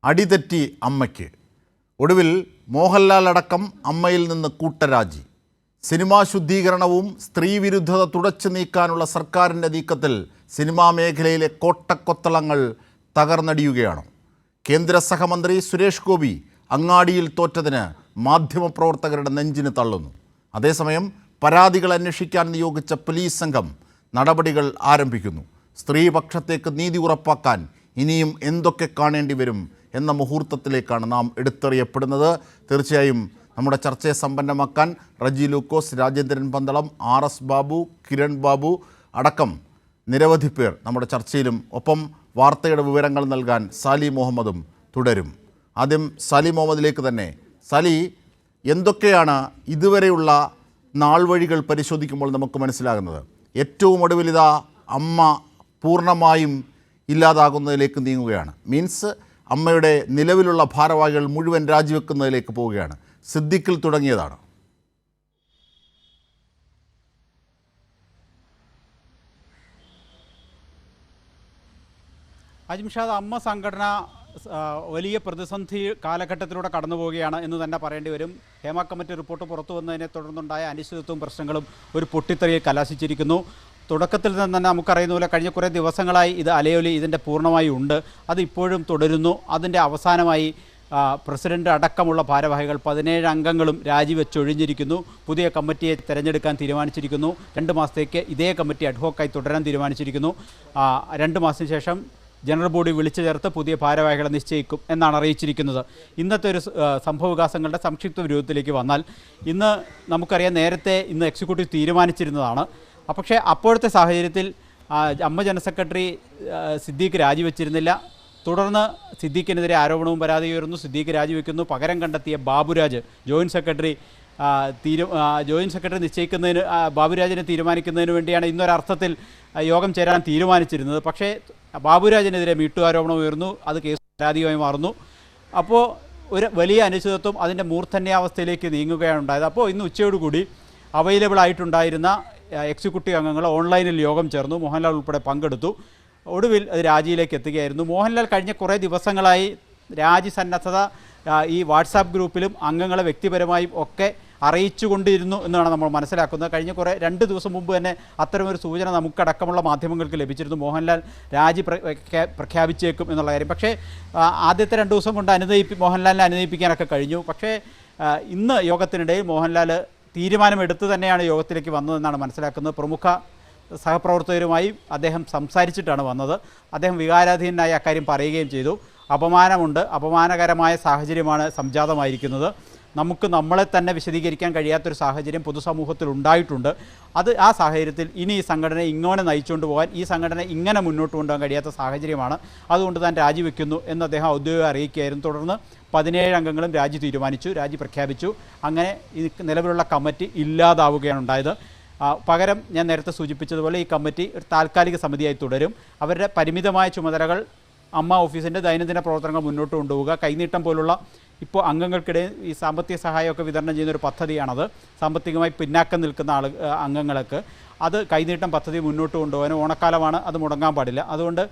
അടിതെറ്റി അമ്മയ്ക്ക്. ഒടുവിൽ മോഹൻലാൽ അടക്കം അമ്മയിൽ നിന്ന് കൂട്ടരാജി. സിനിമാ ശുദ്ധീകരണവും സ്ത്രീവിരുദ്ധത തുടച്ചു നീക്കാനുള്ള സർക്കാരിൻ്റെ നീക്കത്തിൽ സിനിമാ മേഖലയിലെ കോട്ടക്കൊത്തളങ്ങൾ തകർന്നടിയുകയാണ്. കേന്ദ്ര സഹമന്ത്രി സുരേഷ് ഗോപി അങ്ങാടിയിൽ തോറ്റതിന് മാധ്യമപ്രവർത്തകരുടെ നെഞ്ചിന് തള്ളുന്നു. അതേസമയം പരാതികൾ അന്വേഷിക്കാൻ നിയോഗിച്ച പോലീസ് സംഘം നടപടികൾ ആരംഭിക്കുന്നു. സ്ത്രീപക്ഷത്തേക്ക് നീതി ഉറപ്പാക്കാൻ ഇനിയും എന്തൊക്കെ കാണേണ്ടി വരും എന്ന മുഹൂർത്തത്തിലേക്കാണ് നാം എടുത്തെറിയപ്പെടുന്നത്. തീർച്ചയായും നമ്മുടെ ചർച്ചയെ സമ്പന്നമാക്കാൻ റജി ലൂക്കോസ്, രാജേന്ദ്രൻ പന്തളം, RS ബാബു, കിരൺ ബാബു അടക്കം നിരവധി പേർ നമ്മുടെ ചർച്ചയിലും ഒപ്പം വാർത്തയുടെ വിവരങ്ങൾ നൽകാൻ സാലി മുഹമ്മദും തുടരും. ആദ്യം സാലി മുഹമ്മദിലേക്ക് തന്നെ. സാലി, എന്തൊക്കെയാണ് ഇതുവരെയുള്ള നാൾവഴികൾ പരിശോധിക്കുമ്പോൾ നമുക്ക് മനസ്സിലാകുന്നത്? ഏറ്റവും ഒടുവിൽ ഇതാ അമ്മ പൂർണ്ണമായും ഇല്ലാതാകുന്നതിലേക്ക് നീങ്ങുകയാണ്. മീൻസ് അമ്മയുടെ നിലവിലുള്ള ഭാരവാഹികൾ മുഴുവൻ രാജിവെക്കുന്നതിലേക്ക് പോവുകയാണ്. സിദ്ദിഖിൽ തുടങ്ങിയതാണ്. അജിംഷാദ്, അമ്മ സംഘടന വലിയ പ്രതിസന്ധി കാലഘട്ടത്തിലൂടെ കടന്നു പോവുകയാണ് എന്ന് തന്നെ പറയേണ്ടി വരും. ഹേമ കമ്മിറ്റി റിപ്പോർട്ട് പുറത്തു വന്നതിനെ തുടർന്നുണ്ടായ അനിശ്ചിതത്വവും പ്രശ്നങ്ങളും ഒരു പൊട്ടിത്തെറിയിൽ കലാശിച്ചിരിക്കുന്നു. തുടക്കത്തിൽ തന്നെ നമുക്കറിയുന്ന പോലെ കഴിഞ്ഞ കുറേ ദിവസങ്ങളായി ഇത് അലയൊലി ഇതിൻ്റെ പൂർണ്ണമായി ഉണ്ട്. അത് ഇപ്പോഴും തുടരുന്നു. അതിൻ്റെ അവസാനമായി പ്രസിഡന്റ് അടക്കമുള്ള ഭാരവാഹികൾ 17 അംഗങ്ങളും രാജിവെച്ചൊഴിഞ്ഞിരിക്കുന്നു. പുതിയ കമ്മിറ്റിയെ തിരഞ്ഞെടുക്കാൻ തീരുമാനിച്ചിരിക്കുന്നു. 2 മാസത്തേക്ക് ഇതേ കമ്മിറ്റി അഡ്ഹോക്കായി തുടരാൻ തീരുമാനിച്ചിരിക്കുന്നു. 2 മാസത്തിന് ശേഷം ജനറൽ ബോഡി വിളിച്ചു ചേർത്ത് പുതിയ ഭാരവാഹികളെ നിശ്ചയിക്കും എന്നാണ് അറിയിച്ചിരിക്കുന്നത്. ഇന്നത്തെ ഒരു സംഭവവികാസങ്ങളുടെ സംക്ഷിപ്ത രൂപത്തിലേക്ക് വന്നാൽ, ഇന്ന് നമുക്കറിയാം നേരത്തെ ഇന്ന് എക്സിക്യൂട്ടീവ് തീരുമാനിച്ചിരുന്നതാണ്. പക്ഷേ അപ്പോഴത്തെ സാഹചര്യത്തിൽ അമ്മ ജനറൽ സെക്രട്ടറി സിദ്ദീഖ് രാജിവെച്ചിരുന്നില്ല. തുടർന്ന് സിദ്ദീഖിനെതിരെ ആരോപണവും പരാതി ഉയർന്നു. സിദ്ദീഖ് രാജിവെക്കുന്നു. പകരം കണ്ടെത്തിയ ബാബുരാജ് ജോയിൻറ്റ് സെക്രട്ടറി നിശ്ചയിക്കുന്നതിന് ബാബുരാജിനെ തീരുമാനിക്കുന്നതിന് വേണ്ടിയാണ് ഇന്നൊരർത്ഥത്തിൽ യോഗം ചേരാൻ തീരുമാനിച്ചിരുന്നത്. പക്ഷേ ബാബുരാജിനെതിരെ മീട്ടുആരോപണം ഉയർന്നു. അത് കേസ് പരാതിയുമായി മാറുന്നു. അപ്പോൾ ഒരു വലിയ അനിശ്ചിതത്വം അതിൻ്റെ മൂർധന്യാവസ്ഥയിലേക്ക് നീങ്ങുകയാണ് ഉണ്ടായത്. അപ്പോൾ ഇന്ന് ഉച്ചയോടുകൂടി അവൈലബിൾ ആയിട്ടുണ്ടായിരുന്ന എക്സിക്യൂട്ടീവ് അംഗങ്ങൾ ഓൺലൈനിൽ യോഗം ചേർന്നു. മോഹൻലാൽ ഉൾപ്പെടെ പങ്കെടുത്തു. ഒടുവിൽ അത് രാജിയിലേക്ക് എത്തുകയായിരുന്നു. മോഹൻലാൽ കഴിഞ്ഞ കുറേ ദിവസങ്ങളായി രാജി സന്നദ്ധത ഈ വാട്സാപ്പ് ഗ്രൂപ്പിലും അംഗങ്ങളെ വ്യക്തിപരമായും ഒക്കെ അറിയിച്ചുകൊണ്ടിരുന്നു എന്നാണ് നമ്മൾ മനസ്സിലാക്കുന്നത്. കഴിഞ്ഞ 2 ദിവസം മുമ്പ് തന്നെ അത്തരമൊരു സൂചന നമുക്കടക്കമുള്ള മാധ്യമങ്ങൾക്ക് ലഭിച്ചിരുന്നു. മോഹൻലാൽ രാജി പ്രഖ്യാപിച്ചേക്കും എന്നുള്ള കാര്യം. പക്ഷേ ആദ്യത്തെ 2 ദിവസം കൊണ്ട് മോഹൻലാലിനെ അനുനയിപ്പിക്കാനൊക്കെ കഴിഞ്ഞു. പക്ഷേ ഇന്ന് യോഗത്തിനിടയിൽ മോഹൻലാൽ തീരുമാനമെടുത്ത് തന്നെയാണ് യോഗത്തിലേക്ക് വന്നതെന്നാണ് മനസ്സിലാക്കുന്നത്. പ്രമുഖ സഹപ്രവർത്തകരുമായി അദ്ദേഹം സംസാരിച്ചിട്ടാണ് വന്നത്. അദ്ദേഹം വികാരാധീനായി അക്കാര്യം പറയുകയും ചെയ്തു. അപമാനമുണ്ട്, അപമാനകരമായ സാഹചര്യമാണ് സംജാതമായിരിക്കുന്നത്. നമുക്ക് നമ്മളെ തന്നെ വിശദീകരിക്കാൻ കഴിയാത്തൊരു സാഹചര്യം പൊതുസമൂഹത്തിൽ ഉണ്ടായിട്ടുണ്ട്. ആ സാഹചര്യത്തിൽ ഇനി ഈ സംഘടനയെ ഇങ്ങനെ നയിച്ചുകൊണ്ട് പോകാൻ, ഈ സംഘടന ഇങ്ങനെ മുന്നോട്ട് കൊണ്ടുപോകാൻ കഴിയാത്ത സാഹചര്യമാണ്. അതുകൊണ്ട് താൻ രാജിവെക്കുന്നു എന്ന് അദ്ദേഹം ഔദ്യോഗികമായി അറിയിക്കുകയായിരുന്നു. തുടർന്ന് 17 അംഗങ്ങളും രാജി പ്രഖ്യാപിച്ചു. അങ്ങനെ ഈ നിലവിലുള്ള കമ്മിറ്റി ഇല്ലാതാവുകയാണ് ഉണ്ടായത്. പകരം ഞാൻ നേരത്തെ സൂചിപ്പിച്ചതുപോലെ ഈ കമ്മിറ്റി ഒരു താൽക്കാലിക സമിതിയായി തുടരും. അവരുടെ പരിമിതമായ ചുമതലകൾ അമ്മ ഓഫീസിൻ്റെ ദൈനംദിന പ്രവർത്തനങ്ങൾ മുന്നോട്ട് കൊണ്ടുപോവുക, കൈനീട്ടം പോലുള്ള ഇപ്പോൾ അംഗങ്ങൾക്കിടയിൽ ഈ സാമ്പത്തിക സഹായമൊക്കെ വിതരണം ചെയ്യുന്നൊരു പദ്ധതിയാണത്. സാമ്പത്തികമായി പിന്നാക്കം നിൽക്കുന്ന അംഗങ്ങൾക്ക് അത് കൈനീട്ടം പദ്ധതി മുന്നോട്ട് കൊണ്ടുപോകാൻ, ഓണക്കാലമാണ്, അത് മുടങ്ങാൻ പാടില്ല. അതുകൊണ്ട്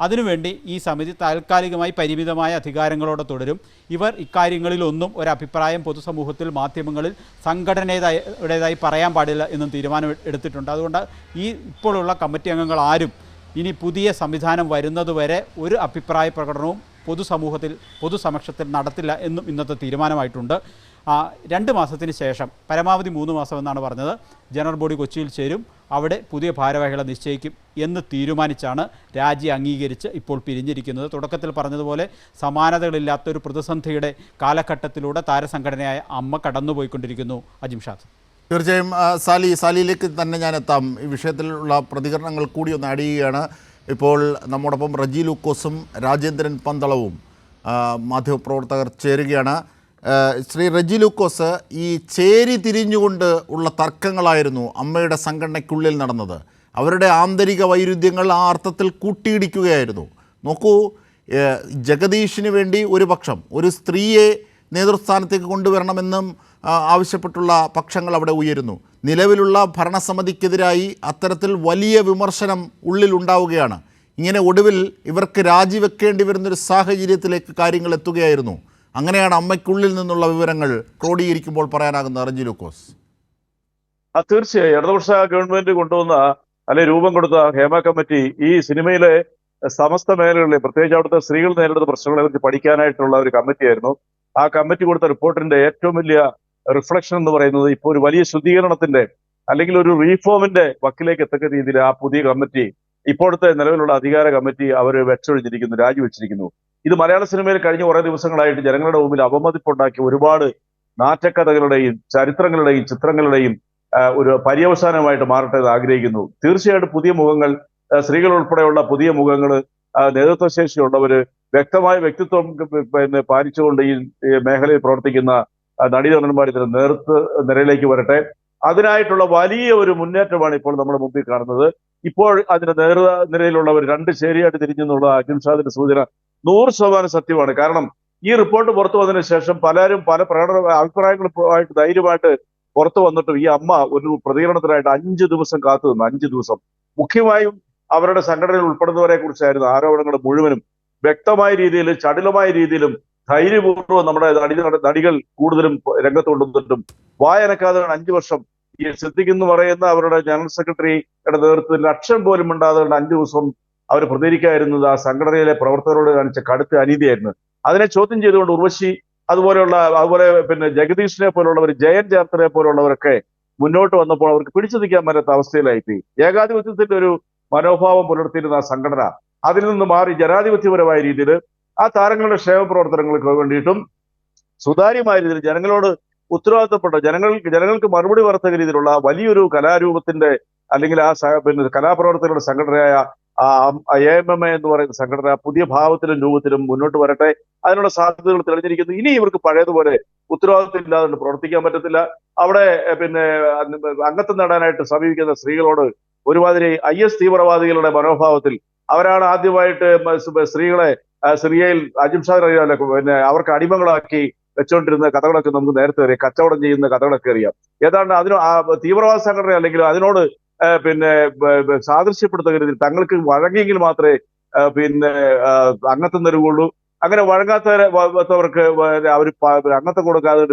അതിനുവേണ്ടി ഈ സമിതി താൽക്കാലികമായി പരിമിതമായ അധികാരങ്ങളോടെ തുടരും. ഇവർ ഇക്കാര്യങ്ങളിലൊന്നും ഒരഭിപ്രായം പൊതുസമൂഹത്തിൽ, മാധ്യമങ്ങളിൽ സംഘടനയുടേതായി പറയാൻ പാടില്ല എന്നും തീരുമാനം എടുത്തിട്ടുണ്ട്. അതുകൊണ്ട് ഇപ്പോഴുള്ള കമ്മിറ്റി അംഗങ്ങൾ ആരും ഇനി പുതിയ സംവിധാനം വരുന്നതുവരെ ഒരു അഭിപ്രായ പ്രകടനവും പൊതുസമക്ഷത്തിൽ നടത്തില്ല എന്നും ഇന്നത്തെ തീരുമാനമായിട്ടുണ്ട്. 2 മാസത്തിന് ശേഷം, പരമാവധി 3 മാസം എന്നാണ് പറഞ്ഞത്, ജനറൽ ബോഡി കൊച്ചിയിൽ ചേരും. അവിടെ പുതിയ ഭാരവാഹികളെ നിശ്ചയിക്കും എന്ന് തീരുമാനിച്ചാണ് രാജി അംഗീകരിച്ച് ഇപ്പോൾ പിരിഞ്ഞിരിക്കുന്നത്. തുടക്കത്തിൽ പറഞ്ഞതുപോലെ സമാനതകളില്ലാത്തൊരു പ്രതിസന്ധിയുടെ കാലഘട്ടത്തിലൂടെ താരസംഘടനയായ അമ്മ കടന്നുപോയിക്കൊണ്ടിരിക്കുന്നു. അജിംഷാദ്, തീർച്ചയായും സാലിയിലേക്ക് തന്നെ ഞാൻ എത്താം. ഈ വിഷയത്തിലുള്ള പ്രതികരണങ്ങൾ കൂടി ഒന്ന് ആഡ് ചെയ്യുകയാണ്. ഇപ്പോൾ നമ്മോടൊപ്പം റജി ലൂക്കോസും രാജേന്ദ്രൻ പന്തളവും മാധ്യമപ്രവർത്തകർ ചേരുകയാണ്. ശ്രീ റജി ലൂക്കോസ്, ഈ ചേരി തിരിഞ്ഞുകൊണ്ട് ഉള്ള തർക്കങ്ങളായിരുന്നു അമ്മയുടെ സംഘടനയ്ക്കുള്ളിൽ നടന്നത്. അവരുടെ ആന്തരിക വൈരുദ്ധ്യങ്ങൾ ആ അർത്ഥത്തിൽ കൂട്ടിയിടിക്കുകയായിരുന്നു. നോക്കൂ, ജഗദീഷിന് വേണ്ടി ഒരു പക്ഷം, ഒരു സ്ത്രീയെ നേതൃസ്ഥാനത്തേക്ക് കൊണ്ടുവരണമെന്നും ആവശ്യപ്പെട്ടുള്ള പക്ഷങ്ങൾ അവിടെ ഉയരുന്നു. നിലവിലുള്ള ഭരണസമിതിക്കെതിരായി അത്തരത്തിൽ വലിയ വിമർശനം ഉള്ളിലുണ്ടാവുകയാണ്. ഇങ്ങനെ ഒടുവിൽ ഇവർക്ക് രാജിവെക്കേണ്ടി വരുന്നൊരു സാഹചര്യത്തിലേക്ക് കാര്യങ്ങൾ എത്തുകയായിരുന്നു. അങ്ങനെയാണ് അമ്മയ്ക്കുള്ളിൽ നിന്നുള്ള വിവരങ്ങൾ ക്രോഡീകരിക്കുമ്പോൾ പറയാനാകുന്നത്. റെജി ലൂക്കോസ്. തീർച്ചയായും ഇടതുപക്ഷ ഗവൺമെന്റ് കൊണ്ടുവന്ന അല്ലെ രൂപം കൊടുത്ത ഹേമ കമ്മിറ്റി ഈ സിനിമയിലെ സമസ്ത മേഖലകളിലെ പ്രത്യേകിച്ച് അവിടുത്തെ സ്ത്രീകൾ നേരിടുന്ന പ്രശ്നങ്ങളെ കുറിച്ച് പഠിക്കാനായിട്ടുള്ള ഒരു കമ്മിറ്റിയായിരുന്നു. ആ കമ്മിറ്റി കൊടുത്ത റിപ്പോർട്ടിന്റെ ഏറ്റവും വലിയ റിഫ്ലക്ഷൻ എന്ന് പറയുന്നത് ഇപ്പോൾ ഒരു വലിയ ശുദ്ധീകരണത്തിന്റെ അല്ലെങ്കിൽ ഒരു റീഫോമിന്റെ വക്കിലേക്ക് എത്തക്ക രീതിയിൽ ആ പുതിയ കമ്മിറ്റി, ഇപ്പോഴത്തെ നിലവിലുള്ള അധികാര കമ്മിറ്റി അവർ വെച്ചൊഴിഞ്ഞിരിക്കുന്നു, രാജിവെച്ചിരിക്കുന്നു. ഇത് മലയാള സിനിമയിൽ കഴിഞ്ഞ കുറെ ദിവസങ്ങളായിട്ട് ജനങ്ങളുടെ മുമ്പിൽ അവമതിപ്പുണ്ടാക്കി ഒരുപാട് നാറ്റക്കഥകളുടെയും ചരിത്രങ്ങളുടെയും ചിത്രങ്ങളുടെയും ഒരു പര്യവസാനമായിട്ട് മാറട്ടെ എന്ന് ആഗ്രഹിക്കുന്നു. തീർച്ചയായിട്ടും പുതിയ മുഖങ്ങൾ, സ്ത്രീകൾ ഉൾപ്പെടെയുള്ള പുതിയ മുഖങ്ങൾ, നേതൃത്വശേഷിയുള്ളവര്, വ്യക്തമായ വ്യക്തിത്വം പാലിച്ചുകൊണ്ട് ഈ മേഖലയിൽ പ്രവർത്തിക്കുന്ന നടീനടന്മാർ ഇതിന്റെ നിരയിലേക്ക് വരട്ടെ. അതിനായിട്ടുള്ള വലിയ ഒരു മുന്നേറ്റമാണ് ഇപ്പോൾ നമ്മുടെ മുമ്പിൽ കാണുന്നത്. ഇപ്പോൾ അതിന്റെ നിരയിലുള്ളവർ രണ്ട് ശരിയായിട്ട് തിരിഞ്ഞെന്നുള്ള അജിംഷാദിന്റെ സൂചന 100% സത്യമാണ്. കാരണം ഈ റിപ്പോർട്ട് പുറത്തു വന്നതിന് ശേഷം പലരും പല അഭിപ്രായങ്ങളുമായിട്ട് ധൈര്യമായിട്ട് പുറത്തു വന്നിട്ടും ഈ അമ്മ ഒരു പ്രതികരണത്തിനായിട്ട് 5 ദിവസം കാത്തു നിന്നു. 5 ദിവസം. മുഖ്യമായും അവരുടെ സംഘടനയിൽ ഉൾപ്പെടുന്നവരെ കുറിച്ചായിരുന്നു ആരോപണങ്ങൾ മുഴുവനും. വ്യക്തമായ രീതിയിലും ചടുലമായ രീതിയിലും ധൈര്യപൂർവ്വം നമ്മുടെ നടികൾ കൂടുതലും രംഗത്ത് കൊണ്ടുവന്നിട്ടും വായനക്കാതെ 5 വർഷം ഈ സിദ്ദിഖ് എന്ന് പറയുന്ന അവരുടെ ജനറൽ സെക്രട്ടറിയുടെ നേതൃത്വത്തിൽ അക്ഷരം പോലും ഉണ്ടാതെ 5 ദിവസം അവർ പ്രതികരിക്കാതിരുന്നത് ആ സംഘടനയിലെ പ്രവർത്തകരോട് കാണിച്ച കടുത്ത അനീതിയായിരുന്നു. അതിനെ ചോദ്യം ചെയ്തുകൊണ്ട് ഉർവശി അതുപോലെ പിന്നെ ജഗദീഷിനെ പോലുള്ളവർ, ജയൻ ചേർത്തനെ പോലുള്ളവരൊക്കെ മുന്നോട്ട് വന്നപ്പോൾ അവർക്ക് പിടിച്ചു നിൽക്കാൻ പറ്റാത്ത അവസ്ഥയിലായിപ്പോയി. ഏകാധിപത്യത്തിന്റെ ഒരു മനോഭാവം പുലർത്തിയിരുന്ന ആ സംഘടന അതിൽ നിന്ന് മാറി ജനാധിപത്യപരമായ രീതിയിൽ ആ താരങ്ങളുടെ ക്ഷേമ പ്രവർത്തനങ്ങൾക്ക് വേണ്ടിയിട്ടും സുതാര്യമായ രീതിയിൽ ജനങ്ങളോട് ഉത്തരവാദിത്തപ്പെട്ട ജനങ്ങൾക്ക് മറുപടി വർത്തക രീതിയിലുള്ള വലിയൊരു കലാരൂപത്തിന്റെ അല്ലെങ്കിൽ ആ കലാപ്രവർത്തകരുടെ സംഘടനയായ AMMA എന്ന് പറയുന്ന സംഘടന പുതിയ ഭാവത്തിലും രൂപത്തിലും മുന്നോട്ട് വരട്ടെ. അതിനുള്ള സാധ്യതകൾ തെളിഞ്ഞിരിക്കുന്നു. ഇനി ഇവർക്ക് പഴയതുപോലെ ഉത്തരവാദിത്വം ഇല്ലാതെ പ്രവർത്തിക്കാൻ പറ്റത്തില്ല. അവിടെ അംഗത്വം നേടാനായിട്ട് സമീപിക്കുന്ന സ്ത്രീകളോട് ഒരുമാതിരി IS തീവ്രവാദികളുടെ മനോഭാവത്തിൽ അവരാണ് ആദ്യമായിട്ട് സ്ത്രീകളെ സിറിയയിൽ അജിംഷാദ് അറിയാമല്ലോ, അവർക്ക് അടിമകളാക്കി വെച്ചുകൊണ്ടിരുന്ന കഥകളൊക്കെ നമുക്ക് നേരത്തെ അറിയാം. കച്ചവടം ചെയ്യുന്ന കഥകളൊക്കെ അറിയാം. ഏതാണ്ട് തീവ്രവാദ സംഘടന അല്ലെങ്കിൽ അതിനോട് സാദൃശ്യപ്പെടുത്തുന്ന രീതിയിൽ തങ്ങൾക്ക് വഴങ്ങിയെങ്കിൽ മാത്രമേ അംഗത്വം തരുകയുള്ളൂ. അങ്ങനെ വഴങ്ങാത്തവർക്ക് അവർ അംഗത്വം കൊടുക്കാതെ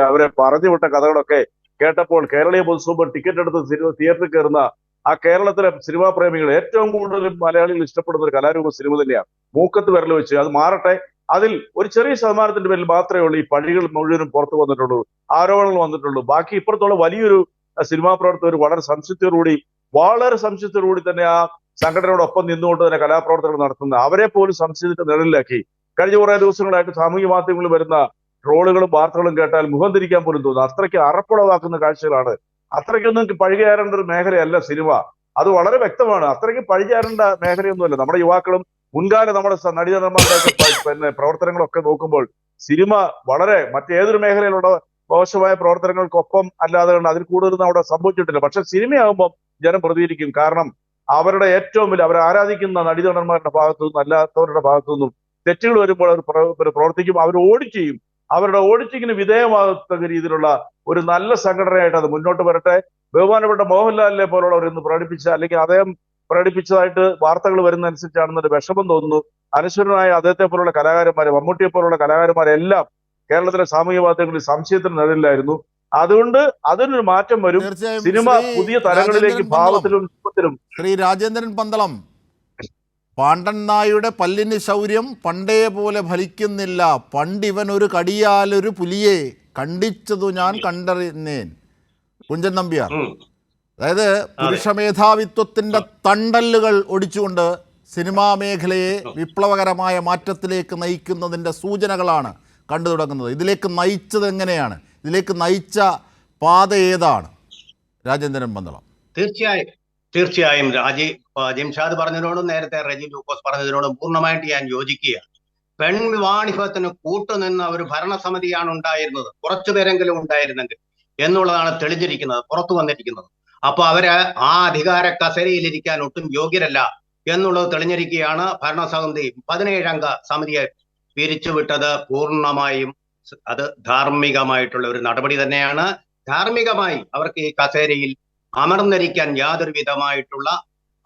അവരെ പറഞ്ഞു വിട്ട കഥകളൊക്കെ കേട്ടപ്പോൾ കേരളീയ പൊതുസൂപ്പർ ടിക്കറ്റ് എടുത്ത് തിയേറ്ററിൽ കയറുന്ന ആ കേരളത്തിലെ സിനിമാ പ്രേമികൾ ഏറ്റവും കൂടുതൽ മലയാളികൾ ഇഷ്ടപ്പെടുന്ന ഒരു കലാരൂപ സിനിമ തന്നെയാണ് മൂക്കത്ത് വിരൽ വെച്ച്. അത് മാറട്ടെ. അതിൽ ഒരു ചെറിയ ശതമാനത്തിന്റെ പേരിൽ മാത്രമേ ഉള്ളൂ ഈ പഴികൾ മുഴുവനും പുറത്തു വന്നിട്ടുള്ളൂ, ആരോപണങ്ങൾ വന്നിട്ടുള്ളൂ. ബാക്കി ഇപ്പുറത്തുള്ള വലിയൊരു സിനിമാ പ്രവർത്തകർ വളരെ സംശയത്തോടുകൂടി തന്നെ ആ സംഘടനയോടൊപ്പം നിന്നുകൊണ്ട് തന്നെ കലാപ്രവർത്തനങ്ങൾ നടത്തുന്നത് അവരെ പോലും സംശയത്തിന്റെ നിഴലിലാക്കി. കഴിഞ്ഞ കുറെ ദിവസങ്ങളായിട്ട് സാമൂഹ്യ മാധ്യമങ്ങളിൽ വരുന്ന ട്രോളുകളും വാർത്തകളും കേട്ടാൽ മുഖം തിരിക്കാൻ പോലും തോന്നുന്നു. അത്രയ്ക്ക് അറപ്പുളവാക്കുന്ന കാഴ്ചകളാണ്. അത്രയ്ക്കൊന്നും പഴികേറേണ്ട ഒരു മേഖലയല്ല സിനിമ. അത് വളരെ വ്യക്തമാണ്. അത്രയ്ക്ക് പഴികേറേണ്ട മേഖലയൊന്നുമല്ല. നമ്മുടെ യുവാക്കളും മുൻകാല നമ്മുടെ നടീനടന്മാരുടെ പ്രവർത്തനങ്ങളൊക്കെ നോക്കുമ്പോൾ സിനിമ വളരെ മറ്റേതൊരു മേഖലയിലുള്ള മോശമായ പ്രവർത്തനങ്ങൾക്കൊപ്പം അല്ലാതെ അതിൽ കൂടുതലൊന്നും അവിടെ സംഭവിച്ചിട്ടില്ല. പക്ഷെ സിനിമയാകുമ്പോൾ ജനം പ്രതികരിക്കും. കാരണം അവരുടെ ഏറ്റവും വലിയ അവർ ആരാധിക്കുന്ന നടീനടന്മാരുടെ ഭാഗത്തു നിന്നും അല്ലാത്തവരുടെ ഭാഗത്തു നിന്നും തെറ്റുകൾ വരുമ്പോൾ അവർ പ്രവർത്തിക്കും, അവർ ഓഡിറ്റ് ചെയ്യും. അവരുടെ ഓഡിറ്റിങ്ങിന് വിധേയമാകത്തക്ക രീതിയിലുള്ള ഒരു നല്ല സംഘടനയായിട്ട് അത് മുന്നോട്ട് വരട്ടെ. ബഹുമാനപ്പെട്ട മോഹൻലാലിനെ പോലുള്ളവർ ഇന്ന് പ്രകടിപ്പിച്ച അല്ലെങ്കിൽ അദ്ദേഹം പ്രകടിപ്പിച്ചതായിട്ട് വാർത്തകൾ വരുന്നതനുസരിച്ചാണെന്നൊരു വിഷമം തോന്നുന്നു. അനശ്വരനായ അദ്ദേഹത്തെ പോലുള്ള കലാകാരന്മാരെ, മമ്മൂട്ടിയെ പോലുള്ള കലാകാരന്മാരെല്ലാം കേരളത്തിലെ സാമൂഹ്യ മാധ്യമങ്ങളിൽ സംശയത്തിന് നിഴലിലായിരുന്നു. അതുകൊണ്ട് അതിനൊരു മാറ്റം വരും. സിനിമ പുതിയ തലങ്ങളിലേക്ക് ഭാവത്തിലും രൂപത്തിലും. ശ്രീ രാജേന്ദ്രൻ പന്തളം, പാണ്ഡൻ നായുടെ പല്ലിന് ശൗര്യം പണ്ടേ പോലെ ഫലിക്കുന്നില്ല, പണ്ടിവൻ ഒരു കടിയാലൊരു പുലിയെ കണ്ടിച്ചതു ഞാൻ കണ്ടറിഞ്ഞേൻ. കുഞ്ചൻ നമ്പ്യാർ, അതായത് പുരുഷ മേധാവിത്വത്തിന്റെ തണ്ടല്ലുകൾ ഒടിച്ചുകൊണ്ട് സിനിമാ മേഖലയെ വിപ്ലവകരമായ മാറ്റത്തിലേക്ക് നയിക്കുന്നതിൻ്റെ സൂചനകളാണ് കണ്ടു തുടങ്ങുന്നത്. ഇതിലേക്ക് നയിച്ചത് എങ്ങനെയാണ്? ഇതിലേക്ക് നയിച്ച പാത ഏതാണ്? രാജേന്ദ്രൻ പന്തളം. തീർച്ചയായും ജിംഷാദ് പറഞ്ഞതിനോടും നേരത്തെ റെജി ലൂക്കോസ് പറഞ്ഞതിനോടും പൂർണ്ണമായിട്ട് ഞാൻ യോജിക്കുക. പെൺവിവാണിഭത്തിന് കൂട്ടുനിന്ന ഒരു ഭരണസമിതിയാണ് ഉണ്ടായിരുന്നത്, കുറച്ചു പേരെങ്കിലും ഉണ്ടായിരുന്നെങ്കിൽ എന്നുള്ളതാണ് തെളിഞ്ഞിരിക്കുന്നത്, പുറത്തു വന്നിരിക്കുന്നത്. അപ്പൊ അവര് ആ അധികാര കസേരയിലിരിക്കാൻ ഒട്ടും യോഗ്യരല്ല എന്നുള്ളത് തെളിഞ്ഞിരിക്കുകയാണ്. ഭരണസമിതി 17 അംഗ സമിതിയെ പിരിച്ചുവിട്ടത് പൂർണ്ണമായും അത് ധാർമ്മികമായിട്ടുള്ള ഒരു നടപടി തന്നെയാണ്. ധാർമ്മികമായി അവർക്ക് ഈ കസേരയിൽ അമർന്നിരിക്കാൻ യാതൊരു വിധമായിട്ടുള്ള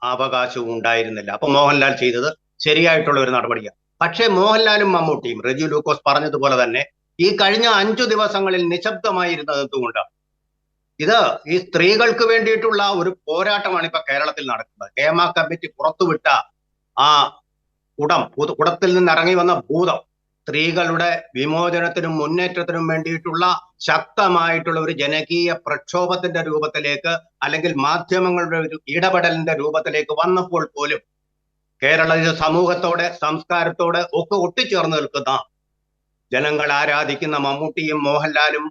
അവകാശവും ഉണ്ടായിരുന്നില്ല. അപ്പൊ മോഹൻലാൽ ചെയ്തത് ശരിയായിട്ടുള്ള ഒരു നടപടിയാണ്. പക്ഷേ മോഹൻലാലും മമ്മൂട്ടിയും റെജി ലൂക്കോസ് പറഞ്ഞതുപോലെ തന്നെ ഈ കഴിഞ്ഞ 5 ദിവസങ്ങളിൽ നിശബ്ദമായിരുന്നത് എന്തുകൊണ്ടാണ്? ഇത് ഈ സ്ത്രീകൾക്ക് വേണ്ടിയിട്ടുള്ള ഒരു പോരാട്ടമാണ് ഇപ്പൊ കേരളത്തിൽ നടക്കുന്നത്. ഹേമ കമ്മിറ്റി പുറത്തുവിട്ട ആ കുടത്തിൽ നിന്ന് ഇറങ്ങി വന്ന ഭൂതം സ്ത്രീകളുടെ വിമോചനത്തിനും മുന്നേറ്റത്തിനും വേണ്ടിയിട്ടുള്ള ശക്തമായിട്ടുള്ള ഒരു ജനകീയ പ്രക്ഷോഭത്തിന്റെ രൂപത്തിലേക്ക്, അല്ലെങ്കിൽ മാധ്യമങ്ങളുടെ ഒരു ഇടപെടലിന്റെ രൂപത്തിലേക്ക് വന്നപ്പോൾ പോലും കേരള സമൂഹത്തോടെ സംസ്കാരത്തോടെ ഒക്കെ ഒട്ടിച്ചേർന്ന് നിൽക്കുന്ന ജനങ്ങൾ ആരാധിക്കുന്ന മമ്മൂട്ടിയും മോഹൻലാലും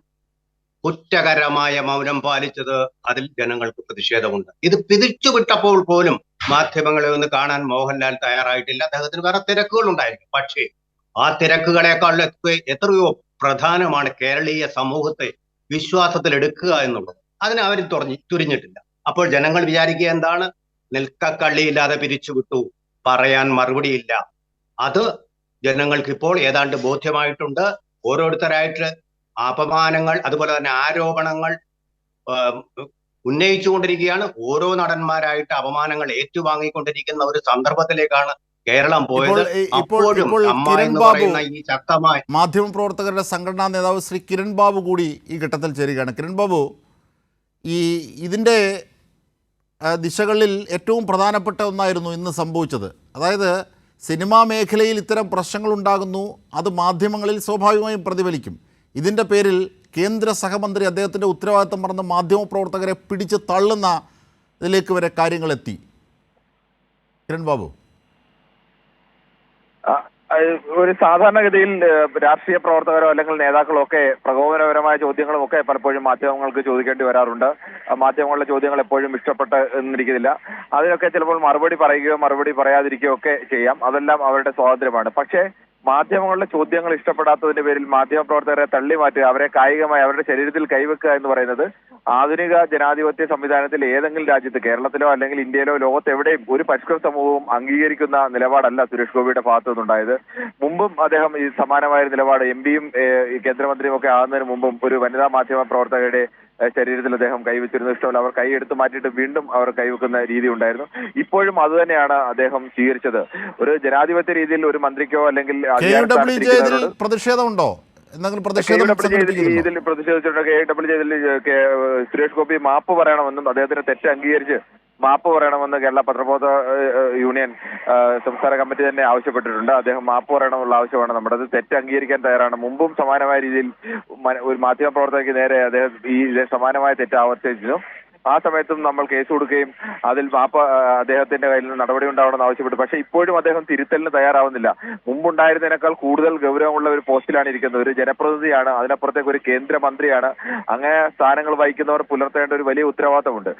കുറ്റകരമായ മൗനം പാലിച്ചത് അതിൽ ജനങ്ങൾക്ക് പ്രതിഷേധമുണ്ട്. ഇത് പിരിച്ചുവിട്ടപ്പോൾ പോലും മാധ്യമങ്ങളെ ഒന്ന് കാണാൻ മോഹൻലാൽ തയ്യാറായിട്ടില്ല. അദ്ദേഹത്തിന് വേറെ തിരക്കുകൾ ഉണ്ടായിരിക്കും. പക്ഷേ ആ തിരക്കുകളെക്കാൾ എത്രയോ പ്രധാനമാണ് കേരളീയ സമൂഹത്തെ വിശ്വാസത്തിൽ എടുക്കുക എന്നുള്ളത്. അതിന് അവർ തുരിഞ്ഞിട്ടില്ല. അപ്പോൾ ജനങ്ങൾ വിചാരിക്കുക എന്താണ്? നിൽക്കക്കള്ളിയില്ലാതെ പിരിച്ചുവിട്ടു, പറയാൻ മറുപടിയില്ല. അത് ജനങ്ങൾക്ക് ഇപ്പോൾ ഏതാണ്ട് ബോധ്യമായിട്ടുണ്ട്. ഓരോരുത്തരായിട്ട് അപമാനങ്ങൾ, അതുപോലെ തന്നെ ആരോപണങ്ങൾ ഉന്നയിച്ചുകൊണ്ടിരിക്കുകയാണ്. ഓരോ നടന്മാരായിട്ട് അപമാനങ്ങൾ ഏറ്റുവാങ്ങിക്കൊണ്ടിരിക്കുന്ന ഒരു സന്ദർഭത്തിലേക്കാണ് കേരളം പോയത്. അപ്പോഴും അമ്മ എന്ന് പറയുന്ന ഈ ശക്തമായ മാധ്യമപ്രവർത്തകരുടെ സംഘടനാ നേതാവ് ശ്രീ കിരൺ ബാബു കൂടി ഈ ഘട്ടത്തിൽ ചേരുകയാണ്. കിരൺ ബാബു, ഇതിൻ്റെ ദിശകളിൽ ഏറ്റവും പ്രധാനപ്പെട്ട ഒന്നായിരുന്നു ഇന്ന് സംഭവിച്ചത്. അതായത് സിനിമാ മേഖലയിൽ ഇത്തരം പ്രശ്നങ്ങളുണ്ടാകുന്നു, അത് മാധ്യമങ്ങളിൽ സ്വാഭാവികമായും പ്രതിഫലിക്കും. ഇതിൻ്റെ പേരിൽ കേന്ദ്ര സഹമന്ത്രി അദ്ദേഹത്തിൻ്റെ ഉത്തരവാദിത്തം മറന്ന് മാധ്യമപ്രവർത്തകരെ പിടിച്ച് തള്ളുന്ന ഇതിലേക്ക് വരെ കാര്യങ്ങളെത്തി. കിരൺ ബാബു, ഒരു സാധാരണഗതിയിൽ രാഷ്ട്രീയ പ്രവർത്തകരോ അല്ലെങ്കിൽ നേതാക്കളോ ഒക്കെ പ്രകോപനപരമായ ചോദ്യങ്ങളും ഒക്കെ പലപ്പോഴും മാധ്യമങ്ങൾക്ക് ചോദിക്കേണ്ടി വരാറുണ്ട്. മാധ്യമങ്ങളുടെ ചോദ്യങ്ങൾ എപ്പോഴും ഇഷ്ടപ്പെട്ട് എന്നിരിക്കുന്നില്ല. അതിനൊക്കെ ചിലപ്പോൾ മറുപടി പറയുകയോ മറുപടി പറയാതിരിക്കുകയോ ഒക്കെ ചെയ്യാം. അതെല്ലാം അവരുടെ സ്വാതന്ത്ര്യമാണ്. പക്ഷേ മാധ്യമങ്ങളുടെ ചോദ്യങ്ങൾ ഇഷ്ടപ്പെടാത്തതിന്റെ പേരിൽ മാധ്യമപ്രവർത്തകരെ തള്ളി മാറ്റുക, അവരെ കായികമായി അവരുടെ ശരീരത്തിൽ കൈവെക്കുക എന്ന് പറയുന്നത് ആധുനിക ജനാധിപത്യ സംവിധാനത്തിൽ ഏതെങ്കിലും രാജ്യത്ത്, കേരളത്തിലോ അല്ലെങ്കിൽ ഇന്ത്യയിലോ ലോകത്ത് എവിടെയും ഒരു പരിഷ്കൃത സമൂഹവും അംഗീകരിക്കുന്ന നിലപാടല്ല സുരേഷ് ഗോപിയുടെ ഭാഗത്തു നിന്നുണ്ടായത്. മുമ്പും അദ്ദേഹം ഈ സമാനമായ നിലപാട് എംപിയും കേന്ദ്രമന്ത്രിയും ഒക്കെ ആകുന്നതിന് മുമ്പും ഒരു വനിതാ മാധ്യമ പ്രവർത്തകരുടെ ശരീരത്തിൽ അദ്ദേഹം കൈവച്ചിരുന്നത് ഇഷ്ടമല്ല. അവർ കൈ എടുത്ത് മാറ്റിയിട്ട് വീണ്ടും അവർ കൈവെക്കുന്ന രീതി ഉണ്ടായിരുന്നു. ഇപ്പോഴും അതുതന്നെയാണ് അദ്ദേഹം സ്വീകരിച്ചത്. ഒരു ജനാധിപത്യ രീതിയിൽ ഒരു മന്ത്രിക്കോ അല്ലെങ്കിൽ പ്രതിഷേധമുണ്ടോ? ഇതിൽ പ്രതിഷേധിച്ചിട്ടുണ്ട്. സുരേഷ് ഗോപി മാപ്പ് പറയണമെന്നും അദ്ദേഹത്തിന്റെ തെറ്റ് അംഗീകരിച്ച് മാപ്പ് പറയണമെന്ന് കേരള പത്രബോധ യൂണിയൻ സംസ്ഥാന കമ്മിറ്റി തന്നെ ആവശ്യപ്പെട്ടിട്ടുണ്ട്. അദ്ദേഹം മാപ്പ് പറയണമെന്നുള്ള ആവശ്യമാണ് നമ്മുടെ. തെറ്റ് അംഗീകരിക്കാൻ തയ്യാറാണ്. മുമ്പും സമാനമായ രീതിയിൽ ഒരു മാധ്യമ പ്രവർത്തകർക്ക് നേരെ അദ്ദേഹം സമാനമായ തെറ്റ് ആവർത്തിച്ചിരുന്നു. ആ സമയത്തും നമ്മൾ കേസ് കൊടുക്കുകയും അതിൽ അദ്ദേഹത്തിന്റെ കയ്യിൽ നിന്ന് നടപടി ഉണ്ടാവണമെന്ന് ആവശ്യപ്പെട്ടു. പക്ഷെ ഇപ്പോഴും അദ്ദേഹം തിരുത്തലിന് തയ്യാറാവുന്നില്ല. മുമ്പുണ്ടായിരുന്നതിനേക്കാൾ കൂടുതൽ ഗൗരവമുള്ള ഒരു പോസ്റ്റിലാണ് ഇരിക്കുന്നത്. ഒരു ജനപ്രതിനിധിയാണ്, അതിനപ്പുറത്തേക്ക് ഒരു കേന്ദ്രമന്ത്രിയാണ്. അങ്ങനെ സ്ഥാനങ്ങൾ വഹിക്കുന്നവർ പുലർത്തേണ്ട ഒരു വലിയ ഉത്തരവാദിത്തമുണ്ട്.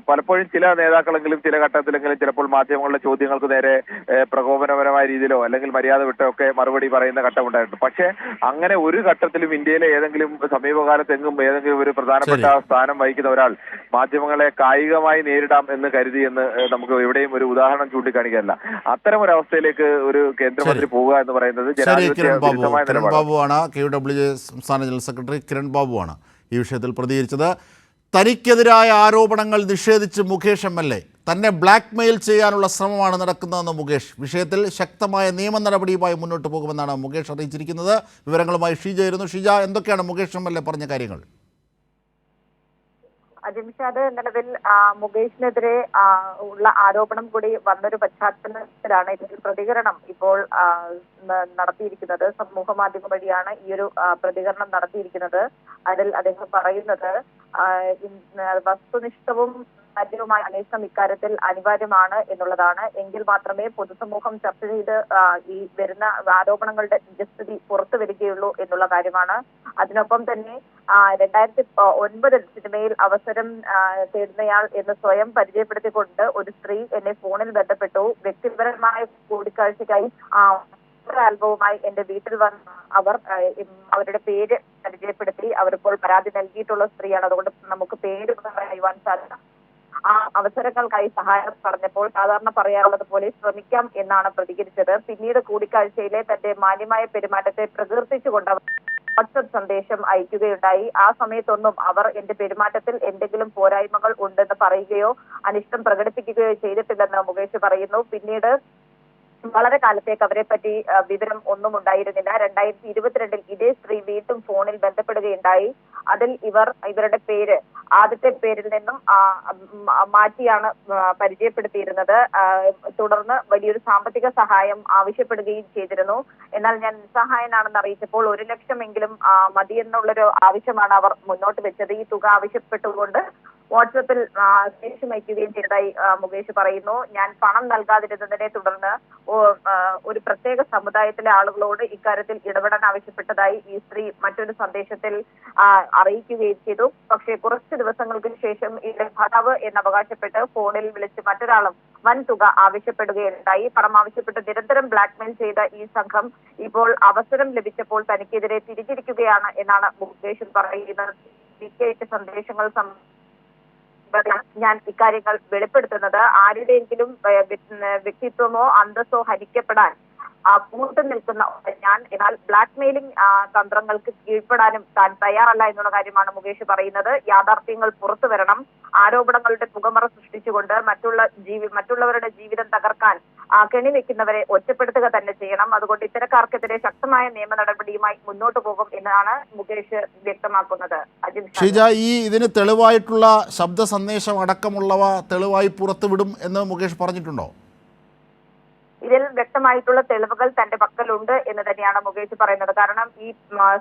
പലപ്പോഴും ചില നേതാക്കളെങ്കിലും ചില ഘട്ടത്തിലെങ്കിലും ചിലപ്പോൾ മാധ്യമങ്ങളുടെ ചോദ്യങ്ങൾക്ക് നേരെ പ്രകോപനപരമായ രീതിയിലോ അല്ലെങ്കിൽ മര്യാദ വിട്ടോ ഒക്കെ മറുപടി പറയുന്ന ഘട്ടമുണ്ടായിട്ടുണ്ട്. പക്ഷെ അങ്ങനെ ഒരു ഘട്ടത്തിലും ഇന്ത്യയിലെ ഏതെങ്കിലും സമീപകാലത്തെങ്ങും ഏതെങ്കിലും ഒരു പ്രധാനപ്പെട്ട സ്ഥാനം വഹിക്കുന്ന ഒരാൾ മാധ്യമങ്ങളെ കായികമായി നേരിടാം എന്ന് കരുതി എന്ന് നമുക്ക് എവിടെയും ഒരു ഉദാഹരണം ചൂണ്ടിക്കാണിക്കാനില്ല. അത്തരം ഒരു അവസ്ഥയിലേക്ക് ഒരു കേന്ദ്രമന്ത്രി പോവുക എന്ന് പറയുന്നത് കിരൺ ബാബുവാണ്, KUWJ സംസ്ഥാന ജനറൽ സെക്രട്ടറി കിരൺ ബാബുവാണ് ഈ വിഷയത്തിൽ പ്രതികരിച്ചത്. തനിക്കെതിരായ ആരോപണങ്ങൾ നിഷേധിച്ച് മുകേഷ് MLA തന്നെ ബ്ലാക്ക് മെയിൽ ചെയ്യാനുള്ള ശ്രമമാണ് നടക്കുന്നതെന്ന് മുകേഷ്. വിഷയത്തിൽ ശക്തമായ നിയമ നടപടിയുമായി മുന്നോട്ട് പോകുമെന്നാണ് മുകേഷ് അറിയിച്ചിരിക്കുന്നത്. വിവരങ്ങളുമായി ഷീജ ആയിരുന്നു. ഷീജ, എന്തൊക്കെയാണ് മുകേഷ് MLA പറഞ്ഞ കാര്യങ്ങൾ? ജിംഷാദ്, നിലവിൽ മുകേഷിനെതിരെ ഉള്ള ആരോപണം കൂടി വന്നൊരു പശ്ചാത്തലത്തിലാണ് ഇതിൽ പ്രതികരണം ഇപ്പോൾ നടത്തിയിരിക്കുന്നത്. സമൂഹ മാധ്യമം വഴിയാണ് ഈ ഒരു പ്രതികരണം നടത്തിയിരിക്കുന്നത്. അതിൽ അദ്ദേഹം പറയുന്നത് വസ്തുനിഷ്ഠവും കാര്യവുമായ അന്വേഷണം ഇക്കാര്യത്തിൽ അനിവാര്യമാണ് എന്നുള്ളതാണ്. എങ്കിൽ മാത്രമേ പൊതുസമൂഹം ചർച്ച ചെയ്ത് ഈ വരുന്ന ആരോപണങ്ങളുടെ നിജസ്ഥിതി പുറത്തു വരികയുള്ളൂ എന്നുള്ള കാര്യമാണ്. അതിനൊപ്പം തന്നെ 2009 സിനിമയിൽ അവസരം തേടുന്നയാൾ എന്ന് സ്വയം പരിചയപ്പെടുത്തിക്കൊണ്ട് ഒരു സ്ത്രീ എന്നെ ഫോണിൽ ബന്ധപ്പെട്ടു. വ്യക്തിപരമായ കൂടിക്കാഴ്ചയ്ക്കായി ആൽബവുമായി എന്റെ വീട്ടിൽ വന്ന് അവരുടെ പേര് പരിചയപ്പെടുത്തി. അവരിപ്പോൾ പരാതി നൽകിയിട്ടുള്ള സ്ത്രീയാണ്. അതുകൊണ്ട് നമുക്ക് പേര് പറയുവാൻ സാധിക്കും. ആ അവസരങ്ങൾക്കായി സഹായം പറഞ്ഞപ്പോൾ സാധാരണ പറയാറുള്ളത് പോലെ ശ്രമിക്കാം എന്നാണ് പ്രതികരിച്ചത്. പിന്നീട് കൂടിക്കാഴ്ചയിലെ തന്റെ മാന്യമായ പെരുമാറ്റത്തെ പ്രകീർത്തിച്ചുകൊണ്ട് വാട്സപ്പ് സന്ദേശം അയക്കുകയുണ്ടായി. ആ സമയത്തൊന്നും അവർ എന്റെ പെരുമാറ്റത്തിൽ എന്തെങ്കിലും പോരായ്മകൾ ഉണ്ടെന്ന് പറയുകയോ അനിഷ്ടം പ്രകടിപ്പിക്കുകയോ ചെയ്തിട്ടില്ലെന്ന് മുകേഷ് പറയുന്നു. പിന്നീട് വളരെ കാലത്തേക്ക് അവരെ പറ്റി വിവരം ഒന്നും ഉണ്ടായിരുന്നില്ല. 2022 ഇതേ സ്ത്രീ വീണ്ടും ഫോണിൽ ബന്ധപ്പെടുകയുണ്ടായി. അതിൽ ഇവരുടെ പേര് ആദ്യത്തെ പേരിൽ നിന്നും മാറ്റിയാണ് പരിചയപ്പെടുത്തിയിരുന്നത്. തുടർന്ന് വലിയൊരു സാമ്പത്തിക സഹായം ആവശ്യപ്പെടുകയും ചെയ്തിരുന്നു. എന്നാൽ ഞാൻ നിസ്സഹായനാണെന്ന് അറിയിച്ചപ്പോൾ 1 ലക്ഷമെങ്കിലും മതിയെന്നുള്ളൊരു ആവശ്യമാണ് അവർ മുന്നോട്ട് വെച്ചത്. ഈ തുക ആവശ്യപ്പെട്ടുകൊണ്ട് വാട്സപ്പിൽ സന്ദേശം അയക്കുകയും ചെയ്തതായി മുകേഷ് പറയുന്നു. ഞാൻ പണം നൽകാതിരുന്നതിനെ തുടർന്ന് ഒരു പ്രത്യേക സമുദായത്തിലെ ആളുകളോട് ഇക്കാര്യത്തിൽ ഇടപെടാൻ ആവശ്യപ്പെട്ടതായി ഈ സ്ത്രീ മറ്റൊരു സന്ദേശത്തിൽ അറിയിക്കുകയും ചെയ്തു. പക്ഷേ കുറച്ച് ദിവസങ്ങൾക്ക് ശേഷം ഇതിന്റെ ഭർത്താവ് എന്നവകാശപ്പെട്ട് ഫോണിൽ വിളിച്ച് മറ്റൊരാളും വൻ തുക ആവശ്യപ്പെടുകയുണ്ടായി. പണം ആവശ്യപ്പെട്ട് നിരന്തരം ബ്ലാക്ക്മെയിൽ ചെയ്ത ഈ സംഘം ഇപ്പോൾ അവസരം ലഭിച്ചപ്പോൾ തനിക്കെതിരെ തിരിച്ചിരിക്കുകയാണ് എന്നാണ് മുകേഷ് പറയുന്നത്. സന്ദേശങ്ങൾ ഞാൻ ഇക്കാര്യങ്ങൾ വെളിപ്പെടുത്തുന്നത് ആരുടെയെങ്കിലും വ്യക്തിത്വമോ അന്തസ്സോ ഹനിക്കപ്പെടാൻ കൂട്ടു നിൽക്കുന്ന ഞാൻ. എന്നാൽ ബ്ലാക്ക് മെയിലിംഗ് തന്ത്രങ്ങൾക്ക് കീഴ്പ്പെടാനും താൻ തയ്യാറല്ല എന്നുള്ള കാര്യമാണ് മുകേഷ് പറയുന്നത്. യാഥാർത്ഥ്യങ്ങൾ പുറത്തു വരണം. ആരോപണങ്ങളുടെ പുകമറ സൃഷ്ടിച്ചുകൊണ്ട് മറ്റുള്ളവരുടെ ജീവിതം തകർക്കാൻ കെണിവെക്കുന്നവരെ ഒറ്റപ്പെടുത്തുക തന്നെ ചെയ്യണം. അതുകൊണ്ട് ഇത്തരക്കാർക്കെതിരെ ശക്തമായ നിയമ നടപടിയുമായി മുന്നോട്ട് പോകും എന്നാണ് മുകേഷ് വ്യക്തമാക്കുന്നത്. ഷീജ, ഇതിന് തെളിവായിട്ടുള്ള ശബ്ദ സന്ദേശം അടക്കമുള്ളവ തെളിവായി പുറത്തുവിടും എന്ന് മുകേഷ് പറഞ്ഞിട്ടുണ്ടോ? ഇതിൽ വ്യക്തമായിട്ടുള്ള തെളിവുകൾ തന്റെ പക്കലുണ്ട് എന്ന് തന്നെയാണ് മുകേഷ് പറയുന്നത്. കാരണം ഈ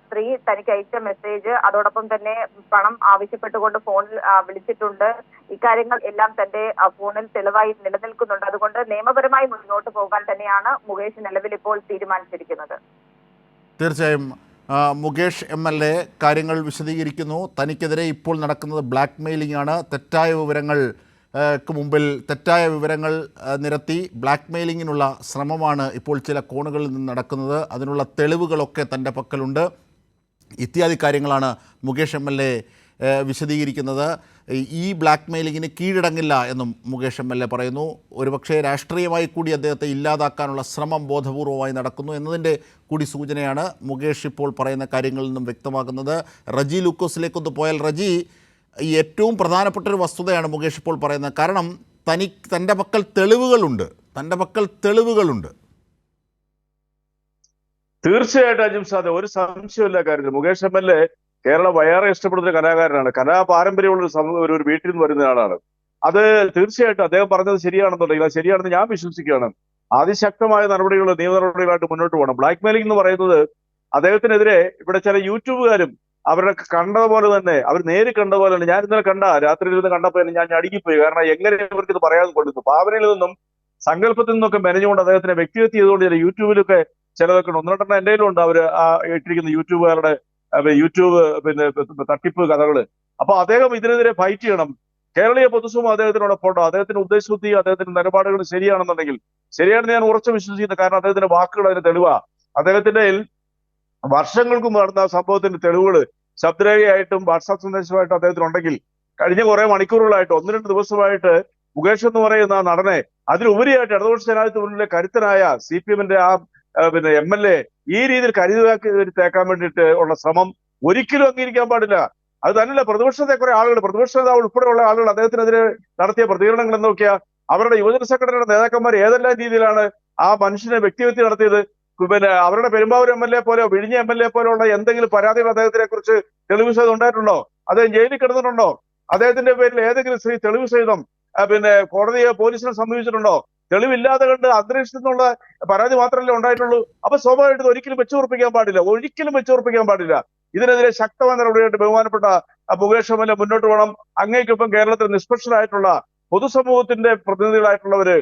സ്ത്രീ തനിക്ക് അയച്ച മെസ്സേജ്, അതോടൊപ്പം തന്നെ പണം ആവശ്യപ്പെട്ടുകൊണ്ട് ഫോണിൽ വിളിച്ചിട്ടുണ്ട്. ഇക്കാര്യങ്ങൾ എല്ലാം തന്റെ ഫോണിൽ തെളിവായി നിലനിൽക്കുന്നുണ്ട്. അതുകൊണ്ട് നിയമപരമായി മുന്നോട്ട് പോകാൻ തന്നെയാണ് മുകേഷ് നിലവിൽ ഇപ്പോൾ തീരുമാനിച്ചിരിക്കുന്നത്. തീർച്ചയായും മുകേഷ് MLA കാര്യങ്ങൾ വിശദീകരിക്കുന്നു. തനിക്കെതിരെ ഇപ്പോൾ നടക്കുന്നത് ബ്ലാക്ക് മെയിലിംഗ് ആണ്. തെറ്റായ വിവരങ്ങൾ മുമ്പിൽ തെറ്റായ വിവരങ്ങൾ നിരത്തി ബ്ലാക്ക് മെയിലിങ്ങിനുള്ള ശ്രമമാണ് ഇപ്പോൾ ചില കോണുകളിൽ നിന്ന് നടക്കുന്നത്. അതിനുള്ള തെളിവുകളൊക്കെ തൻ്റെ പക്കലുണ്ട്. ഇത്യാദി കാര്യങ്ങളാണ് മുകേഷ് MLA വിശദീകരിക്കുന്നത്. ഈ ബ്ലാക്ക് മെയിലിങ്ങിന് കീഴടങ്ങില്ല എന്നും മുകേഷ് MLA പറയുന്നു. ഒരുപക്ഷെ രാഷ്ട്രീയമായി കൂടി അദ്ദേഹത്തെ ഇല്ലാതാക്കാനുള്ള ശ്രമം ബോധപൂർവമായി നടക്കുന്നു എന്നതിൻ്റെ കൂടി സൂചനയാണ് മുകേഷ് ഇപ്പോൾ പറയുന്ന കാര്യങ്ങളിൽ നിന്നും വ്യക്തമാക്കുന്നത്. റജി ലൂക്കോസിലേക്കൊന്ന് പോയാൽ, റജി, ഈ ഏറ്റവും പ്രധാനപ്പെട്ട ഒരു വസ്തുതയാണ് മുകേഷ് ഇപ്പോൾ പറയുന്നത്. കാരണം തൻ്റെ പക്കൽ തെളിവുകളുണ്ട്. തീർച്ചയായിട്ടും അജിംഷാദെ, ഒരു സംശയമില്ല കാര്യത്തിൽ. മുകേഷ് MLA കേരളം വയറെ ഇഷ്ടപ്പെടുന്ന ഒരു കലാകാരനാണ്. കലാപാരമ്പര്യമുള്ള ഒരു വീട്ടിൽ നിന്ന് വരുന്ന ആളാണ്. അത് തീർച്ചയായിട്ടും അദ്ദേഹം പറഞ്ഞത് ശരിയാണെന്നുണ്ടെങ്കിൽ അത് ശരിയാണെന്ന് ഞാൻ വിശ്വസിക്കുകയാണ്. അതിശക്തമായ നടപടികൾ, നിയമ നടപടികളായിട്ട് മുന്നോട്ട് പോകണം. ബ്ലാക്ക് മെയിലിംഗ് എന്ന് പറയുന്നത് അദ്ദേഹത്തിനെതിരെ ഇവിടെ ചില യൂട്യൂബുകാരും അവരുടെ കണ്ടതുപോലെ തന്നെ, അവർ നേരിൽ കണ്ടതുപോലെ തന്നെ, ഞാൻ ഇന്നലെ രാത്രിയിൽ ഇരുന്ന് കണ്ടപ്പോൾ തന്നെ ഞാൻ അടുങ്ങിപ്പോയി. കാരണം എങ്ങനെ ഇവർക്ക് ഇത് പറയാതെ കൊണ്ടിരുന്നു. ഭാവനയിൽ നിന്നും സങ്കല്പത്തിൽ നിന്നൊക്കെ മെനഞ്ഞുകൊണ്ട് അദ്ദേഹത്തിനെ വ്യക്തിഗത ചെയ്തുകൊണ്ട് ചില യൂട്യൂബിലൊക്കെ ചിലതൊക്കെ 1-2 എൻ്റെ ഉണ്ട് അവർ ഇട്ടിരിക്കുന്ന യൂട്യൂബുകാരുടെ യൂട്യൂബ് തട്ടിപ്പ് കഥകള്. അപ്പൊ അദ്ദേഹം ഇതിനെതിരെ ഫൈറ്റ് ചെയ്യണം. കേരളീയ പൊതുസമൂഹം അദ്ദേഹത്തിനോടൊപ്പം ഉണ്ടോ? അദ്ദേഹത്തിന്റെ ഉദ്ദേശശുദ്ധി, അദ്ദേഹത്തിന്റെ നിലപാടുകൾ ശരിയാണെന്നുണ്ടെങ്കിൽ, ശരിയാണെന്ന് ഞാൻ ഉറച്ചു വിശ്വസിക്കുന്നു. കാരണം അദ്ദേഹത്തിന്റെ വാക്കുകൾ അതിന് തെളിവാ. അദ്ദേഹത്തിന്റെ വർഷങ്ങൾക്ക് മുമ്പ് നടന്ന സംഭവത്തിന്റെ തെളിവുകൾ ശബ്ദരേഖയായിട്ടും വാട്സാപ്പ് സന്ദേശമായിട്ടും അദ്ദേഹത്തിനുണ്ടെങ്കിൽ കഴിഞ്ഞ കുറെ മണിക്കൂറുകളായിട്ട് 1-2 ദിവസമായിട്ട് മുകേഷ് എന്ന് പറയുന്ന നടനെ, അതിലുപരിയായിട്ട് ഇടതുപക്ഷ ജനാധിപത്യ മുന്നിലെ കരുത്തനായ CPM-ന്റെ MLA ഈ രീതിയിൽ തേക്കാൻ വേണ്ടിയിട്ട് ഉള്ള ശ്രമം ഒരിക്കലും അംഗീകരിക്കാൻ പാടില്ല. അത് തന്നെയല്ല, പ്രതിപക്ഷത്തെ കുറെ ആളുകൾ, പ്രതിപക്ഷ നേതാവ് ഉൾപ്പെടെയുള്ള ആളുകൾ അദ്ദേഹത്തിനെതിരെ നടത്തിയ പ്രതികരണങ്ങൾ എന്ന് നോക്കിയാൽ അവരുടെ യുവജന സംഘടനയുടെ നേതാക്കന്മാർ ഏതെല്ലാം രീതിയിലാണ് ആ മനുഷ്യനെ വ്യക്തിഹത്യ നടത്തിയത്. അവരുടെ പെരുമ്പാവൂർ MLA പോലെയോ വിഴിഞ്ഞ MLA പോലെയുള്ള എന്തെങ്കിലും പരാതികൾ അദ്ദേഹത്തിനെ കുറിച്ച് തെളിവ് സഹിതം ഉണ്ടായിട്ടുണ്ടോ? അദ്ദേഹം ജയിലിൽ കിടന്നിട്ടുണ്ടോ? അദ്ദേഹത്തിന്റെ പേരിൽ ഏതെങ്കിലും സ്ത്രീ തെളിവ് സഹിതം കോടതിയെ പോലീസിനെ സമീപിച്ചിട്ടുണ്ടോ? തെളിവില്ലാതെ കണ്ട് അന്തരീക്ഷത്തിൽ നിന്നുള്ള പരാതി മാത്രമല്ലേ ഉണ്ടായിട്ടുള്ളൂ. അപ്പൊ സ്വാഭാവികമായിട്ട് ഒരിക്കലും വെച്ചുറപ്പിക്കാൻ പാടില്ല. ഇതിനെതിരെ ശക്തമായ നടപടിയായിട്ട് ബഹുമാനപ്പെട്ട മുകേഷ് MLA മുന്നോട്ട് പോകണം. അങ്ങേക്കൊപ്പം കേരളത്തിൽ നിഷ്പക്ഷരായിട്ടുള്ള പൊതുസമൂഹത്തിന്റെ പ്രതിനിധികളായിട്ടുള്ളവര്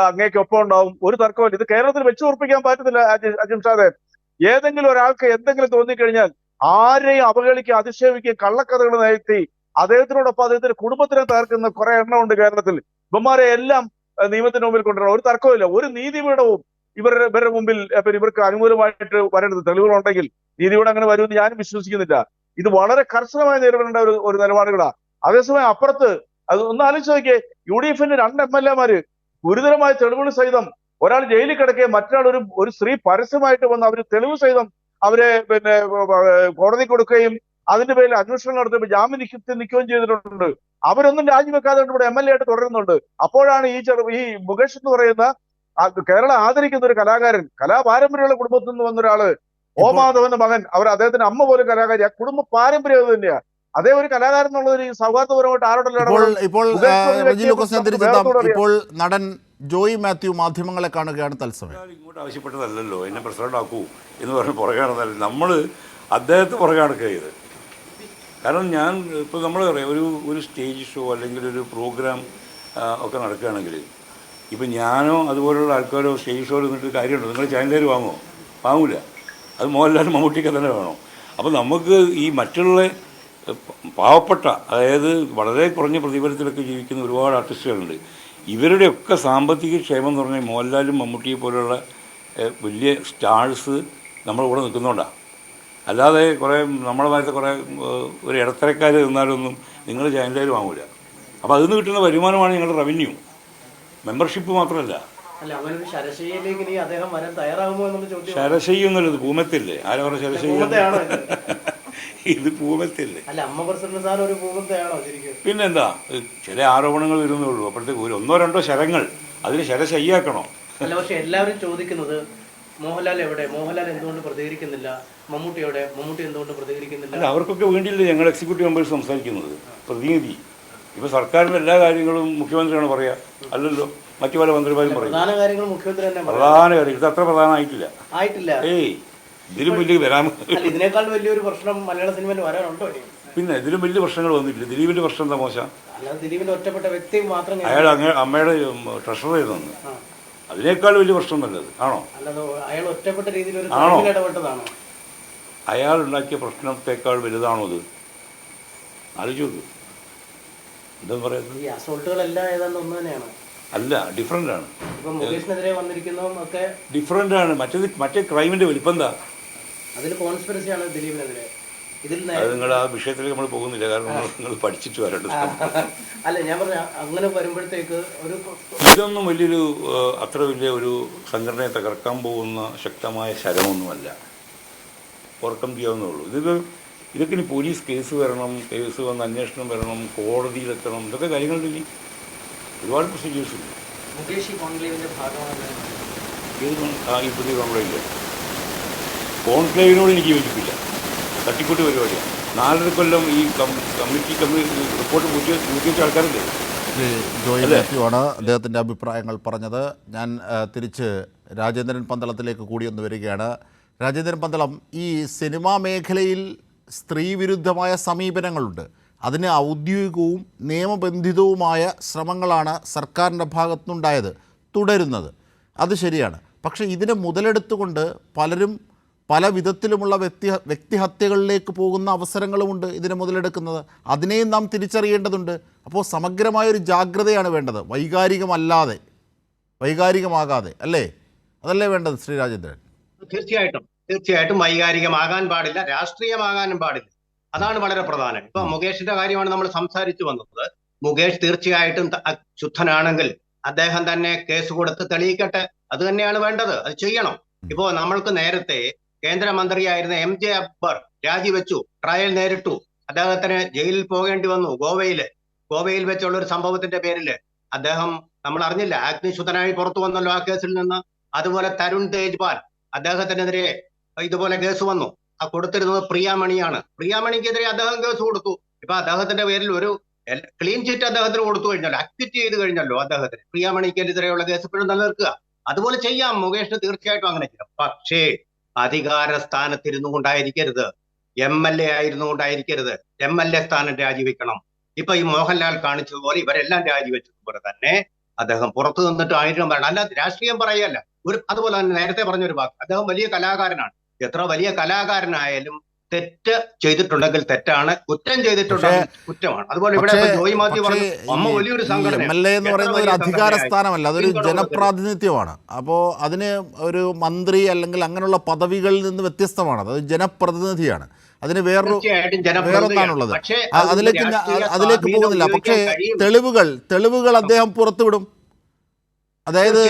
അങ്ങേക്കൊപ്പം ഉണ്ടാവും. ഒരു തർക്കമില്ല. ഇത് കേരളത്തിൽ വെച്ചുറപ്പിക്കാൻ പറ്റത്തില്ല അജിംഷാദെ. ഏതെങ്കിലും ഒരാൾക്ക് എന്തെങ്കിലും തോന്നിക്കഴിഞ്ഞാൽ ആരെയും അവഹേളിക്കുക, അധിക്ഷേപിക്കുക, കള്ളക്കഥകൾ നികത്തി അദ്ദേഹത്തിനോടൊപ്പം അദ്ദേഹത്തിന്റെ കുടുംബത്തിനെ തകർക്കുന്ന കുറെ എണ്ണമുണ്ട് കേരളത്തിൽ. ഇവന്മാരെ എല്ലാം നിയമത്തിന് മുമ്പിൽ കൊണ്ടുവരണം. ഒരു തർക്കമില്ല. ഒരു നീതിപീഠവും ഇവരുടെ മുമ്പിൽ ഇവർക്ക് അനുകൂലമായിട്ട് വരേണ്ടത് തെളിവുകളുണ്ടെങ്കിൽ നീതിപീഠം അങ്ങനെ വരുമെന്ന് ഞാനും വിശ്വസിക്കുന്നില്ല. ഇത് വളരെ കർശനമായി നേരിടേണ്ട ഒരു നിലപാടുകളാണ്. അതേസമയം അപ്പുറത്ത് അത് ഒന്ന് ആലോചിച്ച് നോക്കിയേ, UDF-ന്റെ 2 MLA-മാര് ഗുരുതരമായ തെളിവുകൾ സഹിതം, ഒരാൾ ജയിലിൽ കിടക്കുകയും മറ്റൊരാൾ ഒരു സ്ത്രീ പരസ്യമായിട്ട് വന്ന് അവർ തെളിവ് സഹിതം അവരെ പിന്നെ കോടതി കൊടുക്കുകയും അതിന്റെ പേരിൽ അന്വേഷണം നടത്തുമ്പോൾ ജാമ്യം നിൽക്കുകയും ചെയ്തിട്ടുണ്ട്. അവരൊന്നും രാജിവെക്കാതെ ഇവിടെ MLA ആയിട്ട് തുടരുന്നുണ്ട്. അപ്പോഴാണ് ഈ മുകേഷ് എന്ന് പറയുന്ന കേരളം ആദരിക്കുന്ന ഒരു കലാകാരൻ, കലാപാരമ്പര്യമുള്ള കുടുംബത്തിൽ നിന്ന് വന്ന ഒരാള്, ഓ മാധവന്റെ മകൻ, അദ്ദേഹത്തിന്റെ അമ്മ പോലും കലാകാരി, ആ കുടുംബ പാരമ്പര്യം അത് തന്നെയാ. അതേ ഒരു കലാകാരൻ എന്നുള്ളൊരു സൗഹാർദ്ദപരമായിട്ട് ഇപ്പോൾ നടൻ ജോയി മാത്യു മാധ്യമങ്ങളെ കാണുകയാണ് തത്സമയം. ഇങ്ങോട്ട് ആവശ്യപ്പെട്ടതല്ലോ എന്നെ പ്രസിഡന്റ് ആക്കൂ എന്ന് പറഞ്ഞ് പുറകെ നടന്നല്ല, നമ്മൾ അദ്ദേഹത്തെ പുറകെ നടക്കുക ചെയ്ത്. കാരണം ഞാൻ ഇപ്പോൾ നമ്മൾ ഒരു സ്റ്റേജ് ഷോ അല്ലെങ്കിൽ ഒരു പ്രോഗ്രാം ഒക്കെ നടക്കുകയാണെങ്കിൽ ഇപ്പം ഞാനോ അതുപോലുള്ള ആൾക്കാരോ സ്റ്റേജ് ഷോയിൽ നിന്നിട്ട് കാര്യമുണ്ടോ? നിങ്ങൾ ചാനലുകാർ വാങ്ങൂല. അത് മോഹൻലാലും മമ്മൂട്ടിയൊക്കെ തന്നെ വേണം. അപ്പോൾ നമുക്ക് ഈ മറ്റുള്ള പാവപ്പെട്ട, അതായത് വളരെ കുറഞ്ഞ പ്രതിഫലത്തിലൊക്കെ ജീവിക്കുന്ന ഒരുപാട് ആർട്ടിസ്റ്റുകളുണ്ട്. ഇവരുടെയൊക്കെ സാമ്പത്തിക ക്ഷേമം എന്ന് പറഞ്ഞാൽ മോഹൻലാലും മമ്മൂട്ടിയെ പോലുള്ള വലിയ സ്റ്റാഴ്സ് നമ്മുടെ കൂടെ നിൽക്കുന്നുണ്ടാണ്. അല്ലാതെ കുറേ നമ്മളെ ഭാഗത്ത് കുറേ ഒരു ഇടത്തരക്കാർ നിന്നാലൊന്നും നിങ്ങൾ ചാനലുകാർ വാങ്ങൂല. അപ്പോൾ അതിൽ നിന്ന് കിട്ടുന്ന വരുമാനമാണ് ഞങ്ങളുടെ റവന്യൂ. മെമ്പർഷിപ്പ് മാത്രമല്ല. ശരശയ്യ എന്നുള്ളത് പൂമത്തില്ലേ? ആരാ പറഞ്ഞ ശരശയ്യ? ഇത് പൂമത്തില്ലേ? പിന്നെന്താ, ചില ആരോപണങ്ങൾ വരുന്നുള്ളൂ. അപ്പോഴത്തേക്ക് ഒന്നോ രണ്ടോ ശരങ്ങൾ അതിന് ശരശയ്യാക്കണോ? അല്ല, പക്ഷെ എല്ലാവരും ചോദിക്കുന്നത് മോഹൻലാൽ എവിടെ, മോഹൻലാൽ എന്തുകൊണ്ട് പ്രതികരിക്കുന്നില്ല, മമ്മൂട്ടി എവിടെ, മമ്മൂട്ടി എന്തുകൊണ്ട് പ്രതികരിക്കുന്നില്ല? അല്ല, അവർക്കൊക്കെ വേണ്ടിയില്ലേ ഞങ്ങൾ എക്സിക്യൂട്ടീവ് മെമ്പേഴ്സ് സംസാരിക്കുന്നത്? പ്രതിനിധി ഇപ്പോൾ സർക്കാരിൻ്റെ എല്ലാ കാര്യങ്ങളും മുഖ്യമന്ത്രിയാണ് പറയുക, അല്ലല്ലോ മറ്റു പല മന്ത്രിമാരും പറയും. പ്രധാന കാര്യങ്ങൾ മുഖ്യമന്ത്രി തന്നെ. പ്രധാന കാര്യം ഇത് അത്ര പ്രധാനമായിട്ടില്ല. ഏയ് ഇതിലും വലിയ വരാൻ, ഇതിനേക്കാൾ വലിയൊരു പ്രശ്നം മലയാള സിനിമയിൽ വരാനുണ്ടോ? പിന്നെ ഇതിലും വലിയ പ്രശ്നങ്ങൾ വന്നിട്ടില്ല. ദിലീപിന്റെ പ്രശ്നം എന്താ മോശം? അല്ലാതെ ദിലീപിന്റെ ഒറ്റപ്പെട്ട വ്യക്തി മാത്രം അയാൾ അമ്മയുടെ ട്രഷറർ ചെയ്തെന്ന്, അതിനേക്കാൾ വലിയ പ്രശ്നം നല്ലത് ആണോ? അല്ലാതെ അയാൾ ഒറ്റപ്പെട്ട രീതിയിൽ ഇടപെട്ടതാണ്. അയാൾ ഉണ്ടാക്കിയ പ്രശ്നത്തെക്കാൾ വലുതാണോ ഇത്? ആലോചിച്ച് നോക്ക്. എന്താന്ന് പറയുന്നത്? ഈ അസോൾട്ടുകളെല്ലാം ഏതാണ്ട് ഒന്ന് തന്നെയാണ്. അല്ല, ഡിഫറൻ്റ് ആണ്. ഇപ്പം മുകേഷിനെതിരെ വന്നിരിക്കുന്നതും ഒക്കെ ഡിഫറൻ്റ് ആണ്. മറ്റേ ക്രൈമിന്റെ വലിപ്പം എന്താ? അതിൽ കോൺസ്പിറസിയാണ് ദിലീപിനെതിരെ. അത് നിങ്ങൾ ആ വിഷയത്തിലേക്ക് നമ്മൾ പോകുന്നില്ല, കാരണം നിങ്ങൾ പഠിച്ചിട്ട് വരേണ്ടത്. അല്ല, ഞാൻ പറഞ്ഞ അങ്ങനെ വരുമ്പോഴത്തേക്ക് ഇതൊന്നും അത്ര വലിയ ഒരു സംഘടനയെ തകർക്കാൻ പോകുന്ന ശക്തമായ ശരമൊന്നുമല്ല. ഓർക്കം ചെയ്യാവുന്നുള്ളൂ. ഇതൊക്കെ ഇനി പോലീസ് കേസ് വരണം, കേസ് വന്ന് അന്വേഷണം വരണം, കോടതിയിലെത്തണം, ഇതൊക്കെ കാര്യങ്ങളില്ല. ഒരുപാട് പ്രൊസീജിയേഴ്സ് ഉണ്ട്. ഈ പുതിയ കോൺക്ലേവില്ല. കോൺക്ലേവിനോട് എനിക്ക് യോജിപ്പില്ല. തട്ടിക്കൂട്ട് പരിപാടിയാണ്. 4.5 കൊല്ലം ഈ കമ്മിറ്റി റിപ്പോർട്ട് പൂർത്തീകരിച്ച ആൾക്കാരല്ലേ? ജോയി മാത്യു ആണ് അദ്ദേഹത്തിൻ്റെ അഭിപ്രായങ്ങൾ പറഞ്ഞത്. ഞാൻ തിരിച്ച് രാജേന്ദ്രൻ പന്തളത്തിലേക്ക് കൂടി ഒന്ന് വരികയാണ്. രാജേന്ദ്രൻ പന്തളം, ഈ സിനിമാ മേഖലയിൽ സ്ത്രീവിരുദ്ധമായ സമീപനങ്ങളുണ്ട്. അതിന് ഔദ്യോഗികവും നിയമബന്ധിതവുമായ ശ്രമങ്ങളാണ് സർക്കാരിൻ്റെ ഭാഗത്തുനിന്നുണ്ടായത്, തുടരുന്നത്. അത് ശരിയാണ്. പക്ഷേ ഇതിനെ മുതലെടുത്തുകൊണ്ട് പലരും പല വിധത്തിലുമുള്ള വ്യക്തിഹത്യകളിലേക്ക് പോകുന്ന അവസരങ്ങളുമുണ്ട് ഇതിനെ മുതലെടുക്കുന്നത്. അതിനെയും നാം തിരിച്ചറിയേണ്ടതുണ്ട്. അപ്പോൾ സമഗ്രമായൊരു ജാഗ്രതയാണ് വേണ്ടത്, വൈകാരികമാകാതെ, അല്ലേ? അതല്ലേ വേണ്ടത് ശ്രീ രാജേന്ദ്രൻ? തീർച്ചയായിട്ടും വൈകാരികമാകാൻ പാടില്ല, രാഷ്ട്രീയമാകാനും പാടില്ല. അതാണ് വളരെ പ്രധാനം. ഇപ്പൊ മുകേഷിന്റെ കാര്യമാണ് നമ്മൾ സംസാരിച്ചു വന്നത്. മുകേഷ് തീർച്ചയായിട്ടും ശുദ്ധനാണെങ്കിൽ അദ്ദേഹം തന്നെ കേസ് കൊടുത്ത് തെളിയിക്കട്ടെ. അത് തന്നെയാണ് വേണ്ടത്, അത് ചെയ്യണം. ഇപ്പോ നമ്മൾക്ക് നേരത്തെ കേന്ദ്രമന്ത്രിയായിരുന്ന MJ അക്ബർ രാജിവെച്ചു, ട്രയൽ നേരിട്ടു, അദ്ദേഹത്തിന് ജയിലിൽ പോകേണ്ടി വന്നു. ഗോവയിൽ വെച്ചുള്ള ഒരു സംഭവത്തിന്റെ പേരില് അദ്ദേഹം, നമ്മൾ അറിഞ്ഞില്ല, അഗ്നിശുദ്ധനായി പുറത്തു വന്നല്ലോ ആ കേസിൽ നിന്ന്. അതുപോലെ തരുൺ തേജ്പാൽ, അദ്ദേഹത്തിനെതിരെ ഇതുപോലെ കേസ് വന്നു. ആ കൊടുത്തിരുന്നത് പ്രിയാമണിയാണ്. പ്രിയാമണിക്കെതിരെ അദ്ദേഹം കേസ് കൊടുത്തു. ഇപ്പൊ അദ്ദേഹത്തിന്റെ പേരിൽ ഒരു ക്ലീൻ ചിറ്റ് അദ്ദേഹത്തിന് കൊടുത്തു കഴിഞ്ഞല്ലോ, അക്വിറ്റ് ചെയ്ത് കഴിഞ്ഞല്ലോ അദ്ദേഹത്തിന്. പ്രിയാമണിക്കെതിരെയുള്ള കേസ് ഇപ്പോഴും നിലനിൽക്കുക. അതുപോലെ ചെയ്യാം, മുകേഷിന് തീർച്ചയായിട്ടും അങ്ങനെ ചെയ്യാം. പക്ഷേ അധികാര സ്ഥാനത്തിരുന്നു കൊണ്ടായിരിക്കരുത്, MLA ആയിരുന്നു കൊണ്ടായിരിക്കരുത്. MLA സ്ഥാനം രാജിവെക്കണം. ഇപ്പൊ ഈ മോഹൻലാൽ കാണിച്ചതുപോലെ ഇവരെല്ലാം രാജിവെച്ചതുപോലെ തന്നെ അദ്ദേഹം പുറത്തു നിന്നിട്ട് ആയിരം പറയണം. അല്ലാതെ രാഷ്ട്രീയം പറയല്ല. അതുപോലെ തന്നെ നേരത്തെ പറഞ്ഞൊരു വാക്ക്, അദ്ദേഹം വലിയ കലാകാരനാണ്. എത്ര വലിയ കലാകാരനായാലും തെറ്റ് ചെയ്തിട്ടുണ്ടെങ്കിൽ തെറ്റാണ്, കുറ്റം ചെയ്തിട്ടുണ്ടെങ്കിൽ കുറ്റമാണ്. അതുപോലെ ഇവിടെ ജോയി മാത്യു പറഞ്ഞു, അമ്മ വലിയൊരു സംഘടന. MLA എന്ന് പറയുന്നത് ഒരു അധികാര സ്ഥാനമല്ല, അതൊരു ജനപ്രാതിനിധ്യമാണ്. അപ്പോൾ അതിന് ഒരു മന്ത്രി അല്ലെങ്കിൽ അങ്ങനെയുള്ള പദവികളിൽ നിന്ന് വ്യത്യസ്തമാണ്. അത് ജനപ്രതിനിധിയാണ്. അതിന് വേറൊന്നാണുള്ളത്. അതിലേക്ക് പോകുന്നില്ല. പക്ഷേ തെളിവുകൾ അദ്ദേഹം പുറത്തുവിടും. അതായത്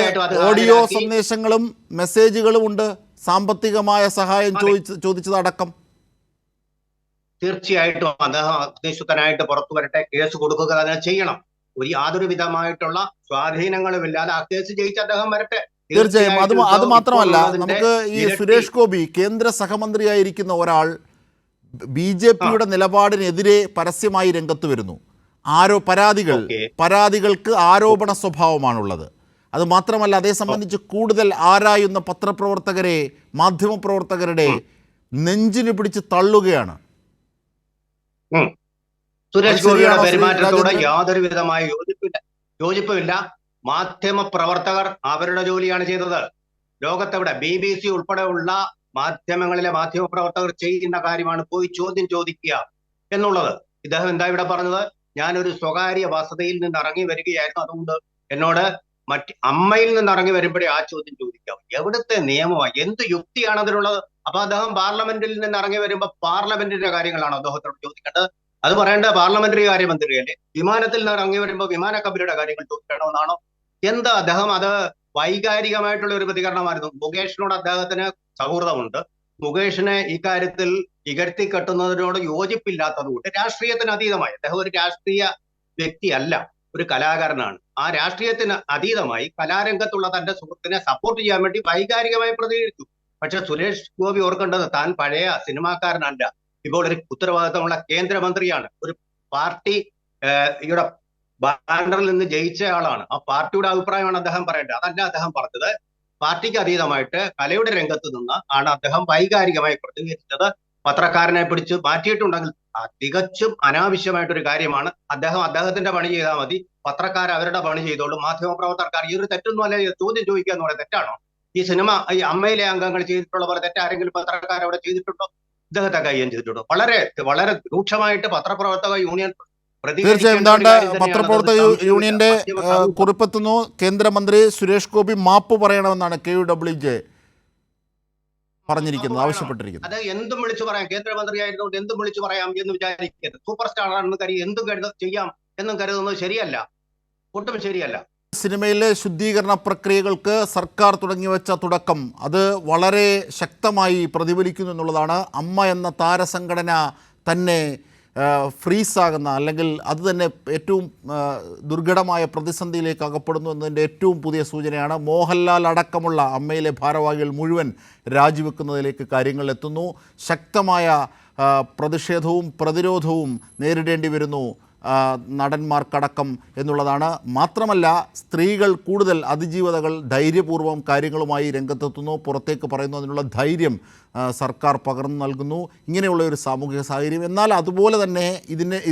ഓഡിയോ സന്ദേശങ്ങളും മെസ്സേജുകളും ഉണ്ട്, സാമ്പത്തികമായ സഹായം ചോദിച്ചതടക്കം? തീർച്ചയായിട്ടും അദ്ദേഹം അഗ്നിശുദ്ധനായിട്ട് പുറത്തു വരട്ടെ, കേസ് കൊടുക്കുക തന്നെ ചെയ്യണം. യാതൊരു വിധമായിട്ടുള്ള സ്വാധീനങ്ങളുമില്ലാതെ ആ കേസ് ജയിച്ച് അദ്ദേഹം വരട്ടെ. തീർച്ചയായും. അത് മാത്രമല്ല, നമുക്ക് ഈ സുരേഷ് ഗോപി കേന്ദ്ര സഹമന്ത്രിയായിരിക്കുന്ന ഒരാൾ BJPയുടെ നിലപാടിനെതിരെ പരസ്യമായി രംഗത്ത് വരുന്നു. പരാതികൾക്ക് ആരോപണ സ്വഭാവമാണുള്ളത്. അത് മാത്രമല്ല, അതേ സംബന്ധിച്ച് കൂടുതൽ ആരായുന്ന പത്രപ്രവർത്തകരെ, മാധ്യമപ്രവർത്തകരുടെ നെഞ്ചിന് പിടിച്ച് തള്ളുകയാണ്. സുരേഷ് ഗോപിയുടെ പെരുമാറ്റത്തോടെ യാതൊരു വിധമായ യോജിപ്പുമില്ല. മാധ്യമ പ്രവർത്തകർ അവരുടെ ജോലിയാണ് ചെയ്തത്. ലോകത്തെവിടെ BBC ഉൾപ്പെടെയുള്ള മാധ്യമങ്ങളിലെ മാധ്യമ പ്രവർത്തകർ ചെയ്യുന്ന കാര്യമാണ് പോയി ചോദ്യം ചോദിക്കുക എന്നുള്ളത്. ഇദ്ദേഹം എന്താ ഇവിടെ പറഞ്ഞത്? ഞാനൊരു സ്വകാര്യ വസതിയിൽ നിന്ന് ഇറങ്ങി വരികയായിരുന്നു, അതുകൊണ്ട് എന്നോട് അമ്മയിൽ നിന്ന് ഇറങ്ങി വരുമ്പോഴേ ആ ചോദ്യം ചോദിക്കാം. എവിടുത്തെ നിയമമാണ്? എന്ത് യുക്തിയാണ് അതിനുള്ളത്? അപ്പൊ അദ്ദേഹം പാർലമെന്റിൽ നിന്ന് ഇറങ്ങി വരുമ്പോൾ പാർലമെന്റിന്റെ കാര്യങ്ങളാണ് അദ്ദേഹത്തോട് ചോദിക്കേണ്ടത്. അത് പറയേണ്ട പാർലമെന്ററി കാര്യമന്ത്രിയല്ലേ? വിമാനത്തിൽ നിന്ന് ഇറങ്ങി വരുമ്പോൾ വിമാന കമ്പനിയുടെ കാര്യങ്ങൾ ചോദിക്കണമെന്നാണോ? എന്താ അദ്ദേഹം? അത് വൈകാരികമായിട്ടുള്ള ഒരു പ്രതികരണമായിരുന്നു. മുകേഷിനോട് അദ്ദേഹത്തിന് സൗഹൃദമുണ്ട്. മുകേഷിനെ ഇക്കാര്യത്തിൽ ഇകഴ്ത്തി കെട്ടുന്നതിനോട് യോജിപ്പില്ലാത്തതുകൊണ്ട് രാഷ്ട്രീയത്തിന് അതീതമായി, അദ്ദേഹം ഒരു രാഷ്ട്രീയ വ്യക്തിയല്ല, ഒരു കലാകാരനാണ്. ആ രാഷ്ട്രീയത്തിന് അതീതമായി കലാരംഗത്തുള്ള തന്റെ സുഹൃത്തിനെ സപ്പോർട്ട് ചെയ്യാൻ വേണ്ടി വൈകാരികമായി പ്രതികരിച്ചു. പക്ഷെ സുരേഷ് ഗോപി ഓർക്കേണ്ടത്, താൻ പഴയ സിനിമാക്കാരനല്ല, ഇപ്പോൾ ഒരു ഉത്തരവാദിത്തമുള്ള കേന്ദ്രമന്ത്രിയാണ്. ഒരു പാർട്ടി ഇവിടെ ബാനറിൽ നിന്ന് ജയിച്ച ആളാണ്. ആ പാർട്ടിയുടെ അഭിപ്രായമാണ് അദ്ദേഹം പറയേണ്ടത്. അതല്ല അദ്ദേഹം പറഞ്ഞത്. പാർട്ടിക്ക് അതീതമായിട്ട് കലയുടെ രംഗത്ത് നിന്ന് ആണ് അദ്ദേഹം വൈകാരികമായി പ്രതികരിച്ചത്. പത്രക്കാരനെ പിടിച്ച് മാറ്റിയിട്ടുണ്ടെങ്കിൽ തികച്ചും അനാവശ്യമായിട്ടൊരു കാര്യമാണ്. അദ്ദേഹത്തിന്റെ പണി ചെയ്താൽ മതി, പത്രക്കാർ അവരുടെ പണി ചെയ്തോളും. മാധ്യമപ്രവർത്തകർ ഈ ഒരു തെറ്റൊന്നും അല്ല, ചോദ്യം ചോദിക്കുക എന്ന് പറയുന്നത് തെറ്റാണോ? ഈ അമ്മയിലെ അംഗങ്ങൾ ചെയ്തിട്ടുള്ള പോലെ തെറ്റാരെങ്കിലും പത്രക്കാർ അവിടെ ചെയ്തിട്ടുണ്ടോ? ഇദ്ദേഹത്തെ കൈകാര്യം ചെയ്തിട്ടുണ്ടോ? വളരെ വളരെ രൂക്ഷമായിട്ട് പത്രപ്രവർത്തക യൂണിയൻ തീർച്ചയായും. പത്രപ്രവർത്തക യൂണിയന്റെ കുറിപ്പെത്തുന്നു. കേന്ദ്രമന്ത്രി സുരേഷ് ഗോപി മാപ്പ് പറയണമെന്നാണ് KUWJ പറഞ്ഞിരിക്കുന്നത്, ആവശ്യപ്പെട്ടിരിക്കുന്നത്. അത് എന്തും വിളിച്ചു പറയാം. കേന്ദ്രമന്ത്രി ആയതുകൊണ്ട് എന്തും വിളിച്ചു പറയാം എന്ന് വിചാരിക്കരുത്. സൂപ്പർ സ്റ്റാർ ആണെന്ന് എന്തും ചെയ്യാം എന്നും കരുതുന്നത് ശരിയല്ല, ഒട്ടും ശരിയല്ല. സിനിമയിലെ ശുദ്ധീകരണ പ്രക്രിയകൾക്ക് സർക്കാർ തുടങ്ങിവെച്ച തുടക്കം അത് വളരെ ശക്തമായി പ്രതിഫലിക്കുന്നു എന്നുള്ളതാണ്. അമ്മ എന്ന താരസംഘടന തന്നെ ഫ്രീസാകുന്ന, അല്ലെങ്കിൽ അത് തന്നെ ഏറ്റവും ദുർഘടമായ പ്രതിസന്ധിയിലേക്ക് അകപ്പെടുന്നു എന്നതിൻ്റെ ഏറ്റവും പുതിയ സൂചനയാണ്. മോഹൻലാൽ അടക്കമുള്ള അമ്മയിലെ ഭാരവാഹികൾ മുഴുവൻ രാജിവെക്കുന്നതിലേക്ക് കാര്യങ്ങൾ എത്തുന്നു. ശക്തമായ പ്രതിഷേധവും പ്രതിരോധവും നേരിടേണ്ടി വരുന്നു നടന്മാർക്കടക്കം എന്നുള്ളതാണ്. മാത്രമല്ല, സ്ത്രീകൾ കൂടുതൽ അതിജീവതകൾ ധൈര്യപൂർവ്വം കാര്യങ്ങളുമായി രംഗത്തെത്തുന്നു, പുറത്തേക്ക് പറയുന്നു. അതിനുള്ള ധൈര്യം സർക്കാർ പകർന്നു നൽകുന്നു. ഇങ്ങനെയുള്ള ഒരു സാമൂഹിക സാഹചര്യം. എന്നാൽ അതുപോലെ തന്നെ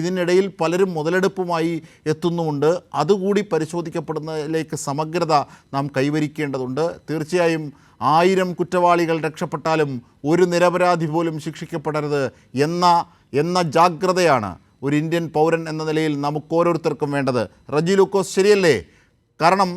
ഇതിനിടയിൽ പലരും മുതലെടുപ്പുമായി എത്തുന്നുമുണ്ട്. അതുകൂടി പരിശോധിക്കപ്പെടുന്നതിലേക്ക് സമഗ്രത നാം കൈവരിക്കേണ്ടതുണ്ട്. തീർച്ചയായും 1000 കുറ്റവാളികൾ രക്ഷപ്പെട്ടാലും ഒരു നിരപരാധി പോലും ശിക്ഷിക്കപ്പെടരുത് എന്ന ജാഗ്രതയാണ് ഒരു ഇന്ത്യൻ പൗരൻ എന്ന നിലയിൽ നമുക്കോരോരുത്തർക്കും വേണ്ടത്. റജി ലൂക്കോസ്, ശരിയല്ലേ? കാരണം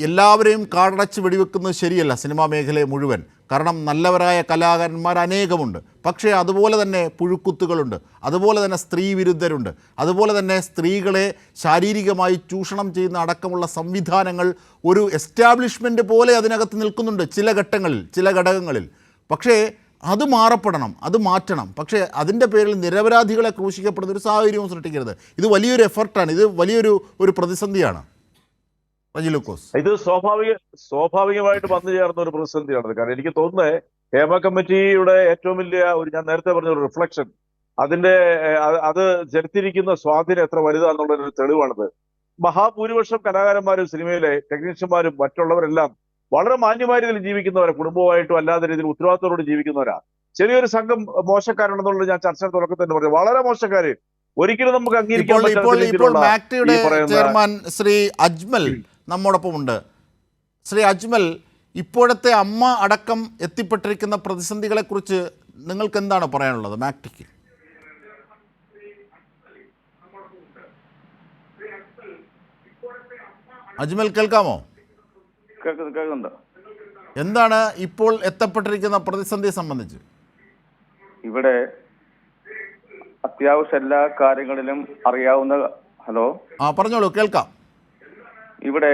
എല്ലാവരെയും കാടടച്ച് വെടിവെക്കുന്നത് ശരിയല്ല, സിനിമാ മേഖലയെ മുഴുവൻ. കാരണം നല്ലവരായ കലാകാരന്മാർ അനേകമുണ്ട്. പക്ഷേ അതുപോലെ തന്നെ പുഴുക്കുത്തുകളുണ്ട്, അതുപോലെ തന്നെ സ്ത്രീ വിരുദ്ധരുണ്ട്, അതുപോലെ തന്നെ സ്ത്രീകളെ ശാരീരികമായി ചൂഷണം ചെയ്യുന്ന അടക്കമുള്ള സംവിധാനങ്ങൾ ഒരു എസ്റ്റാബ്ലിഷ്മെൻറ്റ് പോലെ അതിനകത്ത് നിൽക്കുന്നുണ്ട് ചില ഘടകങ്ങളിൽ. പക്ഷേ അത് മാറപ്പെടണം, അത് മാറ്റണം. പക്ഷേ അതിൻ്റെ പേരിൽ നിരപരാധികളെ ക്രൂശിക്കപ്പെടുന്ന ഒരു സാഹചര്യവും സൃഷ്ടിക്കരുത്. ഇത് വലിയൊരു എഫർട്ടാണ്, ഇത് വലിയൊരു പ്രതിസന്ധിയാണ്. റജി ലൂക്കോസ്, ഇത് സ്വാഭാവികമായിട്ട് വന്നു ചേർന്ന ഒരു പ്രതിസന്ധിയാണ്. കാരണം എനിക്ക് തോന്നുന്നത് ഹേമ കമ്മിറ്റിയുടെ ഏറ്റവും വലിയ ഞാൻ നേരത്തെ പറഞ്ഞ ഒരു റിഫ്ലക്ഷൻ, അത് ചെലുത്തിയിരിക്കുന്ന സ്വാധീനം എത്ര വലുതാണെന്നുള്ളൊരു തെളിവാണിത്. മഹാഭൂരിപക്ഷം കലാകാരന്മാരും സിനിമയിലെ ടെക്നീഷ്യന്മാരും മറ്റുള്ളവരെല്ലാം വളരെ മാന്യമായ രീതിയിൽ ജീവിക്കുന്നവരാ, കുടുംബമായിട്ടും അല്ലാത്ത രീതിയിൽ ഉത്തരവാദിത്തത്തോടെ ജീവിക്കുന്നവരാ. ചെറിയൊരു സംഘം മോശക്കാരാണെന്നുള്ളത് ഞാൻ ചർച്ചയുടെ തുടക്കത്തിൽ തന്നെ പറഞ്ഞു. വളരെ മോശക്കാര്, ഒരിക്കലും നമുക്ക് അംഗീകരിക്കാൻ പറ്റാത്ത. ചെയർമാൻ ശ്രീ അജ്മൽ നമ്മോടൊപ്പം ഉണ്ട്. ശ്രീ അജ്മൽ, ഇപ്പോഴത്തെ അമ്മ അടക്കം എത്തിപ്പെട്ടിരിക്കുന്ന പ്രതിസന്ധികളെക്കുറിച്ച് നിങ്ങൾക്ക് എന്താണ് പറയാനുള്ളത്? മാക്ടിക്ക് അജ്മൽ കേൾക്കാമോ? കേൾക്കുന്നുണ്ട്. എന്താണ് ഇപ്പോൾ എത്തപ്പെട്ടിരിക്കുന്ന പ്രതിസന്ധിയെ സംബന്ധിച്ച്? ഇവിടെ അത്യാവശ്യ എല്ലാ കാര്യങ്ങളിലും അറിയാവുന്ന. ഹലോ, പറഞ്ഞോളൂ, കേൾക്കാം. ഇവിടെ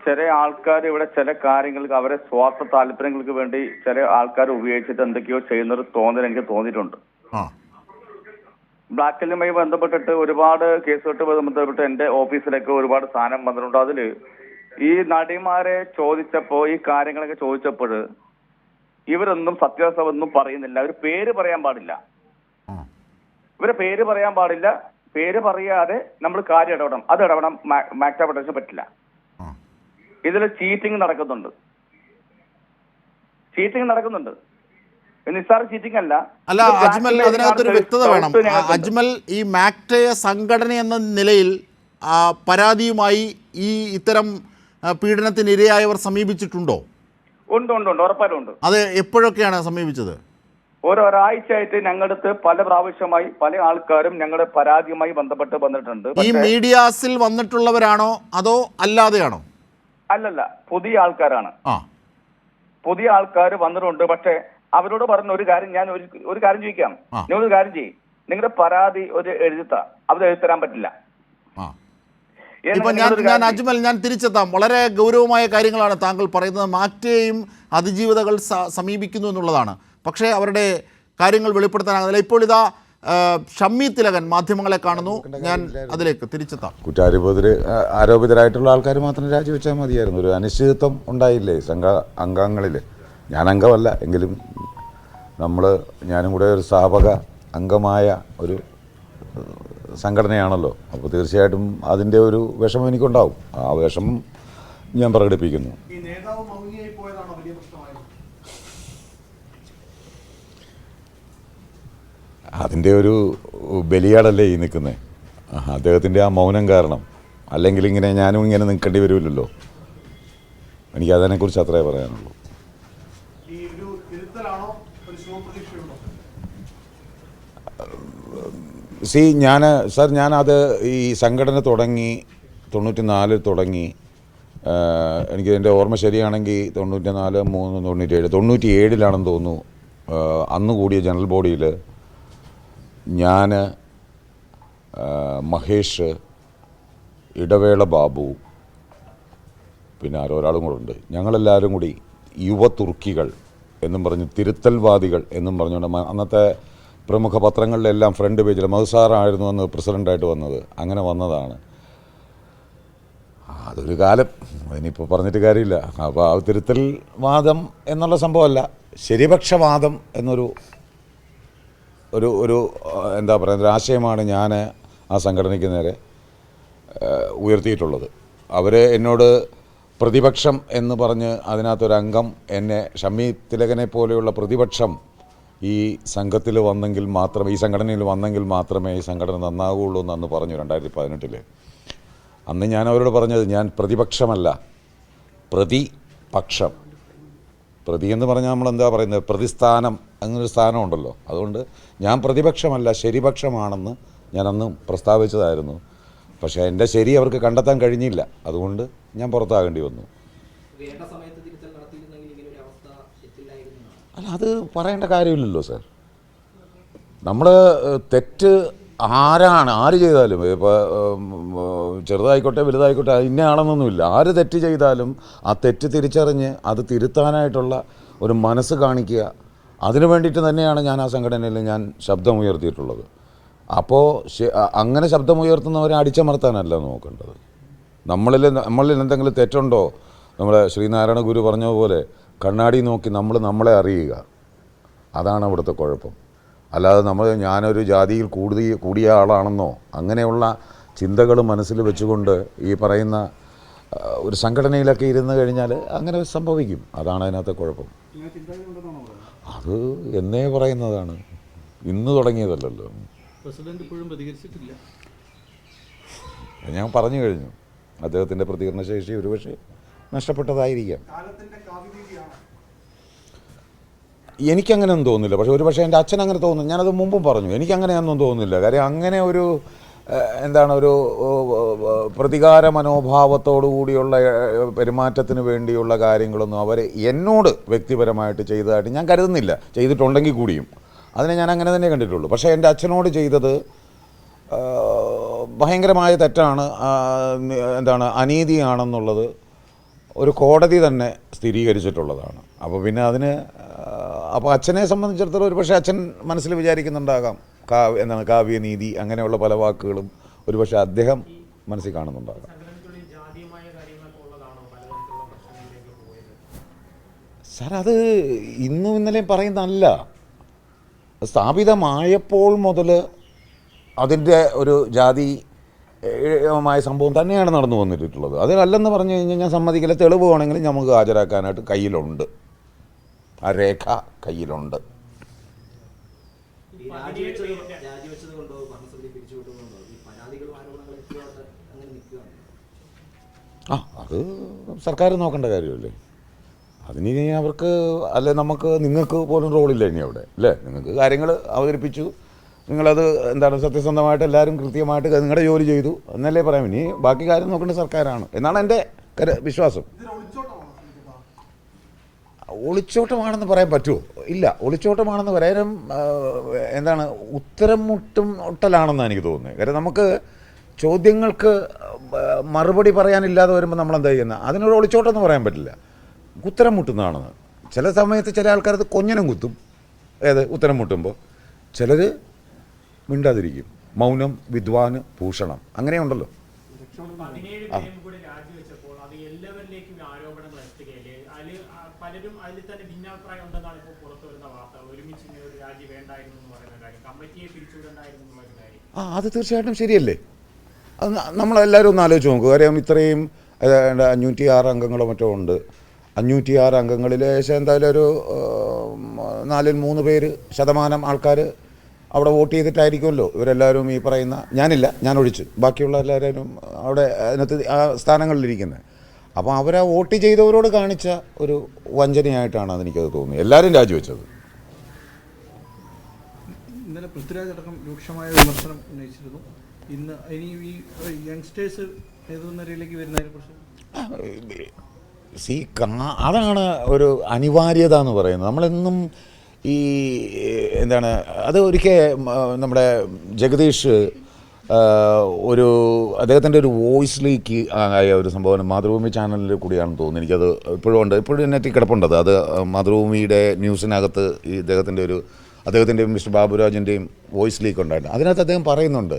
ചില ആൾക്കാർ ഇവിടെ ചില കാര്യങ്ങൾക്ക് അവരെ സ്വാർത്ഥ താല്പര്യങ്ങൾക്ക് വേണ്ടി ചില ആൾക്കാർ ഉപയോഗിച്ചിട്ട് എന്തൊക്കെയോ ചെയ്യുന്നൊരു തോന്നൽ എനിക്ക് തോന്നിയിട്ടുണ്ട്. ബ്ലാക്കിലുമായി ബന്ധപ്പെട്ടിട്ട് ഒരുപാട് കേസുമായിട്ട് ബന്ധപ്പെട്ട് എന്റെ ഓഫീസിലേക്ക് ഒരുപാട് സാധനം വന്നിട്ടുണ്ട്. അതില് ഈ നടിമാരെ ചോദിച്ചപ്പോ ഈ കാര്യങ്ങളൊക്കെ ചോദിച്ചപ്പോൾ ഇവരൊന്നും സത്യാവസ്ഥ ഒന്നും പറയുന്നില്ല. അവർ പേര് പറയാൻ പാടില്ല, ഇവരെ പേര് പറയാൻ പാടില്ല. പേര് പറയാതെ നമ്മൾ കാര്യം ഇടപെടണം. അത് ഇടപെടാൻ മാക്ട പ്രൊട്ടക്ഷൻ പറ്റില്ല. ഇതിൽ ചീറ്റിംഗ് നടക്കുന്നുണ്ട്. നിസ്സാര ചീറ്റിംഗ് അല്ല. അജ്മൽ, അതിനകത്തൊരു വ്യക്തത വേണം. അജ്മൽ, ഈ മാക്ടയെ സംഘടന എന്ന നിലയിൽ പരാതിയുമായി ഈ ഇത്തരം പീഡനത്തിനിരയായവർ സമീപിച്ചിട്ടുണ്ടോ? ഉണ്ട്, ഉറപ്പായിട്ടും ഉണ്ട്. അത് എപ്പോഴൊക്കെയാണ് സമീപിച്ചത്? ഒരാഴ്ചയായിട്ട് ഞങ്ങളടുത്ത് പല പ്രാവശ്യമായി പല ആൾക്കാരും ഞങ്ങളുടെ പരാതിയുമായി ബന്ധപ്പെട്ട് വന്നിട്ടുണ്ട്. ഈ മീഡിയാസിൽ വന്നിട്ടുള്ളവരാണോ അതോ അല്ലാതെയാണോ? അല്ലല്ല, പുതിയ ആൾക്കാരാണ്. പുതിയ ആൾക്കാർ വന്നിട്ടുണ്ട്. പക്ഷെ അവരോട് പറഞ്ഞ ഒരു കാര്യം ഞാൻ ഒരു കാര്യം ചോദിക്കാം. നിങ്ങളൊരു കാര്യം ചെയ്യും, നിങ്ങളുടെ പരാതി ഒരു എഴുതിത്താ അവർ എഴുതരാൻ പറ്റില്ല. ഇപ്പൊ ഞാൻ അജ്മൽ, ഞാൻ തിരിച്ചെത്താം. വളരെ ഗൗരവമായ കാര്യങ്ങളാണ് താങ്കൾ പറയുന്നത്. മാക്ടയെയും അതിജീവിതകൾ സമീപിക്കുന്നു എന്നുള്ളതാണ്. പക്ഷേ അവരുടെ കാര്യങ്ങൾ വെളിപ്പെടുത്താനാകുന്നില്ല. ഇപ്പോൾ ഇതാ ഷമ്മി തിലകൻ മാധ്യമങ്ങളെ കാണുന്നു. ഞാൻ അതിലേക്ക് തിരിച്ചെത്താം. ആരോപിതരായിട്ടുള്ള ആൾക്കാർ മാത്രം രാജിവെച്ചാൽ മതിയായിരുന്നു. ഒരു അനിശ്ചിതത്വം ഉണ്ടായില്ലേ സംഘ അംഗങ്ങളിൽ? ഞാൻ അംഗമല്ല എങ്കിലും ഞാനും കൂടെ ഒരു സ്ഥാപക അംഗമായ ഒരു സംഘടനയാണല്ലോ. അപ്പോൾ തീർച്ചയായിട്ടും അതിൻ്റെ ഒരു വിഷമം എനിക്കുണ്ടാവും. ആ വിഷമം ഞാൻ പ്രകടിപ്പിക്കുന്നു. അതിൻ്റെ ഒരു ബലിയാടല്ലേ ഈ നിൽക്കുന്നത്. അദ്ദേഹത്തിൻ്റെ ആ മൗനം കാരണം. അല്ലെങ്കിൽ ഞാനും ഇങ്ങനെ നിൽക്കേണ്ടി വരുമല്ലോ. എനിക്ക് അതിനെക്കുറിച്ച് അത്രേ പറയാനുള്ളൂ. ഞാനത് ഈ സംഘടന തുടങ്ങി 94 തുടങ്ങി. എനിക്ക് എൻ്റെ ഓർമ്മ ശരിയാണെങ്കിൽ 94, 3, 97, 97 തോന്നുന്നു. അന്ന് കൂടിയ ജനറൽ ബോഡിയിൽ ഞാൻ, മഹേഷ്, ഇടവേള ബാബു, പിന്നെ ഒരാളും കൂടെ ഉണ്ട്. ഞങ്ങളെല്ലാവരും കൂടി യുവ തുർക്കികൾ എന്നും പറഞ്ഞ്, തിരുത്തൽവാദികൾ എന്നും പറഞ്ഞുകൊണ്ട് അന്നത്തെ പ്രമുഖ പത്രങ്ങളിലെല്ലാം ഫ്രണ്ട് പേജിൽ മധുസാറായിരുന്നു അന്ന് പ്രസിഡൻ്റായിട്ട് വന്നത്. അങ്ങനെ വന്നതാണ്. അതൊരു കാലം, അതിനിപ്പോൾ പറഞ്ഞിട്ട് കാര്യമില്ല. അപ്പോൾ ആ തിരുത്തൽവാദം എന്നുള്ള സംഭവമല്ല, ശരിപക്ഷവാദം എന്നൊരു എന്താ പറയുക, ഒരു ആശയമാണ് ഞാൻ ആ സംഘടനയ്ക്ക് നേരെ ഉയർത്തിയിട്ടുള്ളത്. അവർ എന്നോട് പ്രതിപക്ഷം എന്ന് പറഞ്ഞ് അതിനകത്തൊരംഗം എന്നെ, ഷമ്മി തിലകനെ പോലെയുള്ള പ്രതിപക്ഷം ഈ സംഘത്തിൽ വന്നെങ്കിൽ മാത്രമേ, ഈ സംഘടനയിൽ വന്നെങ്കിൽ മാത്രമേ ഈ സംഘടന നന്നാകുള്ളൂ എന്ന് പറഞ്ഞു 2018. അന്ന് ഞാൻ അവരോട് പറഞ്ഞത്, ഞാൻ പ്രതിപക്ഷമല്ല, പ്രതിപക്ഷം. പ്രതി എന്ന് പറഞ്ഞാൽ നമ്മളെന്താ പറയുന്നത്, പ്രതിസ്ഥാനം, അങ്ങനൊരു സ്ഥാനമുണ്ടല്ലോ. അതുകൊണ്ട് ഞാൻ പ്രതിപക്ഷമല്ല, ശരിപക്ഷമാണെന്ന് ഞാൻ അന്ന് പ്രസ്താവിച്ചതായിരുന്നു. പക്ഷേ എൻ്റെ ശരി അവർക്ക് കണ്ടെത്താൻ കഴിഞ്ഞില്ല. അതുകൊണ്ട് ഞാൻ പുറത്താകേണ്ടി വന്നു. അല്ല, അത് പറയേണ്ട കാര്യമില്ലല്ലോ സാർ. നമ്മൾ തെറ്റ് ആര് ചെയ്താലും, ഇപ്പോൾ ചെറുതായിക്കോട്ടെ വലുതായിക്കോട്ടെ ഇന്നയാണെന്നൊന്നുമില്ല. ആര് തെറ്റ് ചെയ്താലും ആ തെറ്റ് തിരിച്ചറിഞ്ഞ് അത് തിരുത്താനായിട്ടുള്ള ഒരു മനസ്സ് കാണിക്കുക. അതിനു വേണ്ടിയിട്ട് തന്നെയാണ് ഞാൻ ആ സംഘടനയിൽ ഞാൻ ശബ്ദമുയർത്തിയിട്ടുള്ളത്. അപ്പോൾ അങ്ങനെ ശബ്ദമുയർത്തുന്നവരെ അടിച്ചമർത്താനല്ല നോക്കേണ്ടത്. നമ്മളിൽ എന്തെങ്കിലും തെറ്റുണ്ടോ, നമ്മളെ ശ്രീനാരായണ ഗുരു പറഞ്ഞ പോലെ കണ്ണാടി നോക്കി നമ്മളെ അറിയുക. അതാണ് അവിടുത്തെ കുഴപ്പം. അല്ലാതെ ഞാനൊരു ജാതിയിൽ കൂടിയ ആളാണെന്നോ അങ്ങനെയുള്ള ചിന്തകൾ മനസ്സിൽ വെച്ചുകൊണ്ട് ഈ പറയുന്ന ഒരു സംഘടനയിലൊക്കെ ഇരുന്ന് കഴിഞ്ഞാൽ അങ്ങനെ സംഭവിക്കും. അതാണ് അതിനകത്തെ കുഴപ്പം. അത് എന്നേ പറയുന്നതാണ്, ഇന്ന് തുടങ്ങിയതല്ലല്ലോ. ഞാൻ പറഞ്ഞു കഴിഞ്ഞു, അദ്ദേഹത്തിൻ്റെ പ്രതികരണശേഷി ഒരുപക്ഷെ നഷ്ടപ്പെട്ടതായിരിക്കാം. എനിക്കങ്ങനെയൊന്നും തോന്നുന്നില്ല. പക്ഷേ ഒരുപക്ഷെ എൻ്റെ അച്ഛൻ അങ്ങനെ തോന്നുന്നു. ഞാനത് മുമ്പും പറഞ്ഞു, എനിക്കങ്ങനെയൊന്നും തോന്നുന്നില്ല. കാര്യം അങ്ങനെ ഒരു ഒരു പ്രതികാര മനോഭാവത്തോടു കൂടിയുള്ള പെരുമാറ്റത്തിന് വേണ്ടിയുള്ള കാര്യങ്ങളൊന്നും അവർ എന്നോട് വ്യക്തിപരമായിട്ട് ചെയ്തതായിട്ട് ഞാൻ കരുതുന്നില്ല. ചെയ്തിട്ടുണ്ടെങ്കിൽ കൂടിയും അതിനെ ഞാൻ അങ്ങനെ തന്നെ കണ്ടിട്ടുള്ളൂ. പക്ഷേ എൻ്റെ അച്ഛനോട് ചെയ്തത് ഭയങ്കരമായ തെറ്റാണ്, അനീതിയാണെന്നുള്ളത് ഒരു കോടതി തന്നെ സ്ഥിരീകരിച്ചിട്ടുള്ളതാണ്. അപ്പോൾ പിന്നെ അതിന് അപ്പോൾ അച്ഛനെ സംബന്ധിച്ചിടത്തോളം ഒരു പക്ഷേ അച്ഛൻ മനസ്സിൽ വിചാരിക്കുന്നുണ്ടാകാം എന്താണ് കാവ്യനീതി അങ്ങനെയുള്ള പല വാക്കുകളും ഒരു പക്ഷേ അദ്ദേഹം മനസ്സിൽ കാണുന്നുണ്ടാകാം. സാർ അത് ഇന്നും ഇന്നലെയും പറയുന്നതല്ല, സ്ഥാപിതമായപ്പോൾ മുതൽ അതിൻ്റെ ഒരു ജാതിമായ സംഭവം തന്നെയാണ് നടന്നു വന്നിട്ടുള്ളത്. അതിലല്ലെന്ന് പറഞ്ഞു കഴിഞ്ഞാൽ ഞാൻ സമ്മതിക്കില്ല. തെളിവ് വേണമെങ്കിൽ നമുക്ക് ഹാജരാക്കാനായിട്ട് കയ്യിലുണ്ട്, ആ രേഖ കയ്യിലുണ്ട്. അത് സർക്കാർ നോക്കേണ്ട കാര്യമല്ലേ. അതിന് അവർക്ക് അല്ലെ നമുക്ക് നിങ്ങൾക്ക് പോലും റോളില്ല ഇനി അവിടെ അല്ലേ. നിങ്ങൾക്ക് കാര്യങ്ങൾ അവതരിപ്പിച്ചു, നിങ്ങളത് എന്താണ് സത്യസന്ധമായിട്ട് എല്ലാവരും കൃത്യമായിട്ട് നിങ്ങളുടെ ജോലി ചെയ്തു എന്നല്ലേ പറയാം. ഇനി ബാക്കി കാര്യം നോക്കേണ്ട സർക്കാരാണ് എന്നാണ് എൻ്റെ വിശ്വാസം. ഒളിച്ചോട്ടമാണെന്ന് പറയാൻ പറ്റുമോ? ഇല്ല, ഒളിച്ചോട്ടമാണെന്ന് പറയാനും എന്താണ് ഉത്തരം മുട്ടലാണെന്നാണ് എനിക്ക് തോന്നുന്നത്. കാര്യം നമുക്ക് ചോദ്യങ്ങൾക്ക് മറുപടി പറയാനില്ലാതെ വരുമ്പോൾ നമ്മളെന്താ ചെയ്യുന്നത്? അതിനൊരു ഒളിച്ചോട്ടം എന്ന് പറയാൻ പറ്റില്ല, ഉത്തരം മുട്ടുന്നതാണെന്ന്. ചില സമയത്ത് ചില ആൾക്കാരത് കൊഞ്ഞനം കുത്തും, ഉത്തരം മുട്ടുമ്പോൾ. ചിലർ മിണ്ടാതിരിക്കും, മൗനം വിദ്വാന് ഭൂഷണം, അങ്ങനെയുണ്ടല്ലോ. അത് തീർച്ചയായിട്ടും ശരിയല്ലേ. അത് നമ്മളെല്ലാവരും ഒന്ന് ആലോചിച്ച് നോക്കുക. കാര്യം ഇത്രയും 506 അംഗങ്ങളോ മറ്റോ ഉണ്ട്. 506 അംഗങ്ങളിൽ ഏകദേശം എന്തായാലും ഒരു 4-3% ആൾക്കാർ അവിടെ വോട്ട് ചെയ്തിട്ടായിരിക്കുമല്ലോ ഇവരെല്ലാവരും ഈ പറയുന്ന, ഞാൻ ഒഴിച്ച് ബാക്കിയുള്ള എല്ലാവരും അവിടെ അതിനകത്ത് ആ സ്ഥാനങ്ങളിലിരിക്കുന്നത്. അപ്പോൾ അവരാ വോട്ട് ചെയ്തവരോട് കാണിച്ച ഒരു വഞ്ചനയായിട്ടാണ് അതെനിക്കത് തോന്നുന്നത്. എല്ലാവരും രാജിവെച്ചത്. ഇന്നലെ പൃഥ്വിരാജ് അടക്കം രൂക്ഷമായ വിമർശനം ഉന്നയിച്ചിരുന്നു. ഇന്ന് ഇനി ഈ യങ്സ്റ്റേഴ്സ് നേതൃനിരയിലേക്ക് വരുന്നതിനെക്കുറിച്ച് അതാണ് ഒരു അനിവാര്യത എന്ന് പറയുന്നത്. നമ്മളെന്നും ഈ എന്താണ് അത് ഒരിക്കൽ നമ്മുടെ ജഗദീഷ് അദ്ദേഹത്തിൻ്റെ ഒരു വോയിസ് ലീക്ക് ആയ ഒരു സംഭവം മാതൃഭൂമി ചാനലിൽ കൂടിയാണെന്ന് തോന്നുന്നു. എനിക്കത് ഇപ്പോഴും നെറ്റിൽ കിടപ്പുണ്ടത്. അത് മാതൃഭൂമിയുടെ ന്യൂസിനകത്ത് ഈ അദ്ദേഹത്തിൻ്റെയും മിസ്റ്റർ ബാബുരാജിൻ്റെയും വോയിസ് ലീക്ക് ഉണ്ടായിരുന്നു. അതിനകത്ത് അദ്ദേഹം പറയുന്നുണ്ട്,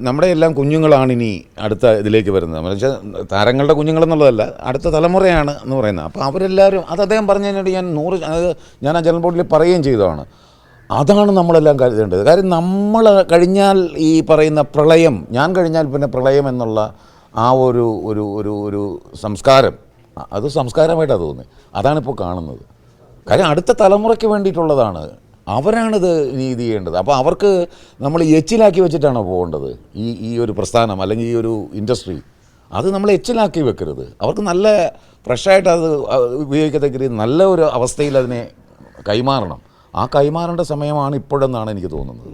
നമ്മുടെ എല്ലാം കുഞ്ഞുങ്ങളാണിനി അടുത്ത ഇതിലേക്ക് വരുന്നത്. എന്ന് വെച്ചാൽ താരങ്ങളുടെ കുഞ്ഞുങ്ങളെന്നുള്ളതല്ല, അടുത്ത തലമുറയാണ് എന്ന് പറയുന്നത്. അപ്പോൾ അവരെല്ലാവരും അദ്ദേഹം പറഞ്ഞതിനോട് ഞാൻ ആ ജനറൽ ബോഡിയിൽ പറയുകയും ചെയ്തതാണ്. അതാണ് നമ്മളെല്ലാം കരുതേണ്ടത്. കാര്യം നമ്മൾ കഴിഞ്ഞാൽ ഈ പറയുന്ന പ്രളയം, ഞാൻ കഴിഞ്ഞാൽ പിന്നെ പ്രളയം എന്നുള്ള ആ ഒരു സംസ്കാരം, അത് സംസ്കാരമായിട്ടാണ് തോന്നുന്നത്. അതാണിപ്പോൾ കാണുന്നത്. കാര്യം അടുത്ത തലമുറയ്ക്ക് വേണ്ടിയിട്ടുള്ളതാണ്, അവരാണിത് ഇത് ചെയ്യേണ്ടത്. അപ്പോൾ അവർക്ക് നമ്മൾ എച്ചിലാക്കി വെച്ചിട്ടാണോ പോകേണ്ടത് ഈ ഒരു പ്രസ്ഥാനം അല്ലെങ്കിൽ ഈ ഒരു ഇൻഡസ്ട്രി? അത് നമ്മൾ എച്ചിലാക്കി വെക്കരുത്. അവർക്ക് നല്ല ഫ്രഷായിട്ട് അത് ഉപയോഗിക്കത്തക്ക രീതി നല്ല ഒരു അവസ്ഥയിൽ അതിനെ കൈമാറണം. ആ കൈമാറേണ്ട സമയമാണ് ഇപ്പോഴെന്നാണ് എനിക്ക് തോന്നുന്നത്.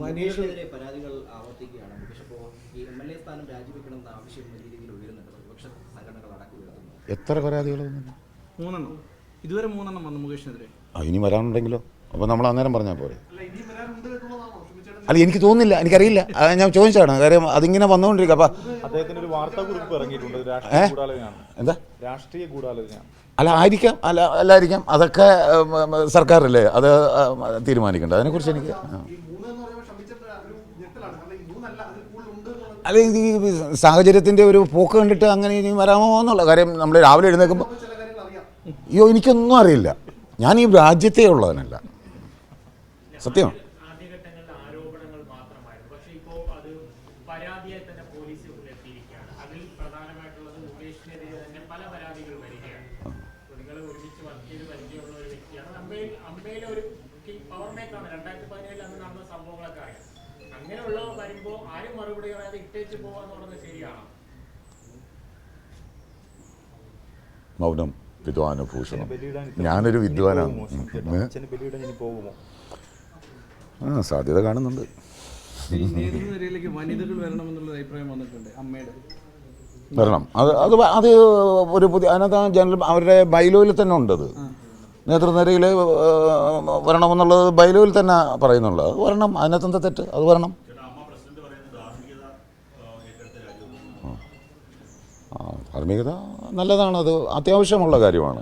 എത്ര പരാതികൾ? 3 ഇതുവരെ 3 വന്നു മുകേഷിനെതിരെ. ഇനി വരാനുണ്ടെങ്കിലോ? അപ്പോൾ നമ്മൾ അന്നേരം പറഞ്ഞാൽ പോരെ? അല്ല, എനിക്ക് തോന്നുന്നില്ല, എനിക്കറിയില്ല. ഞാൻ ചോദിച്ചതാണ്. കാര്യം അതിങ്ങനെ വന്നുകൊണ്ടിരിക്കുക. അപ്പോൾ അദ്ദേഹത്തിന് ഒരു വാർത്താക്കുറിപ്പ് ഇറങ്ങിയിട്ടുണ്ട്. എന്താ രാഷ്ട്രീയ ഗൂഢാലോചന? അല്ലായിരിക്കാം. അതൊക്കെ സർക്കാരല്ലേ അത് തീരുമാനിക്കേണ്ടത്. അതിനെക്കുറിച്ച് എനിക്ക് അല്ലെങ്കിൽ ഈ സാഹചര്യത്തിൻ്റെ ഒരു പോക്ക് കണ്ടിട്ട് അങ്ങനെ ഇനി വരാമോ എന്നുള്ള കാര്യം. നമ്മൾ രാവിലെ എഴുന്നേൽക്കുമ്പോൾ എനിക്കൊന്നും അറിയില്ല. ഞാൻ ഈ രാജ്യത്തേ ഉള്ളതിനല്ല, സത്യമാണ്. മൗനം വിദ്വാന ഭൂഷണം. ഞാനൊരു വിദ്വാനാണ്. സാധ്യത കാണുന്നുണ്ട്. വരണം. അത് ഒരു പുതിയ അതിനകത്ത് ജനറൽ അവരുടെ ബൈലോയിൽ തന്നെ ഉണ്ടത്. നേതൃനിരയിൽ വരണമെന്നുള്ളത് ബൈലോയിൽ തന്നെ പറയുന്നുള്ളത്. അത് വരണം. അതിനകത്ത് എന്താ തെറ്റ്? അത് വരണം. ധാർമ്മികത നല്ലതാണ്, അത് അത്യാവശ്യമുള്ള കാര്യമാണ്.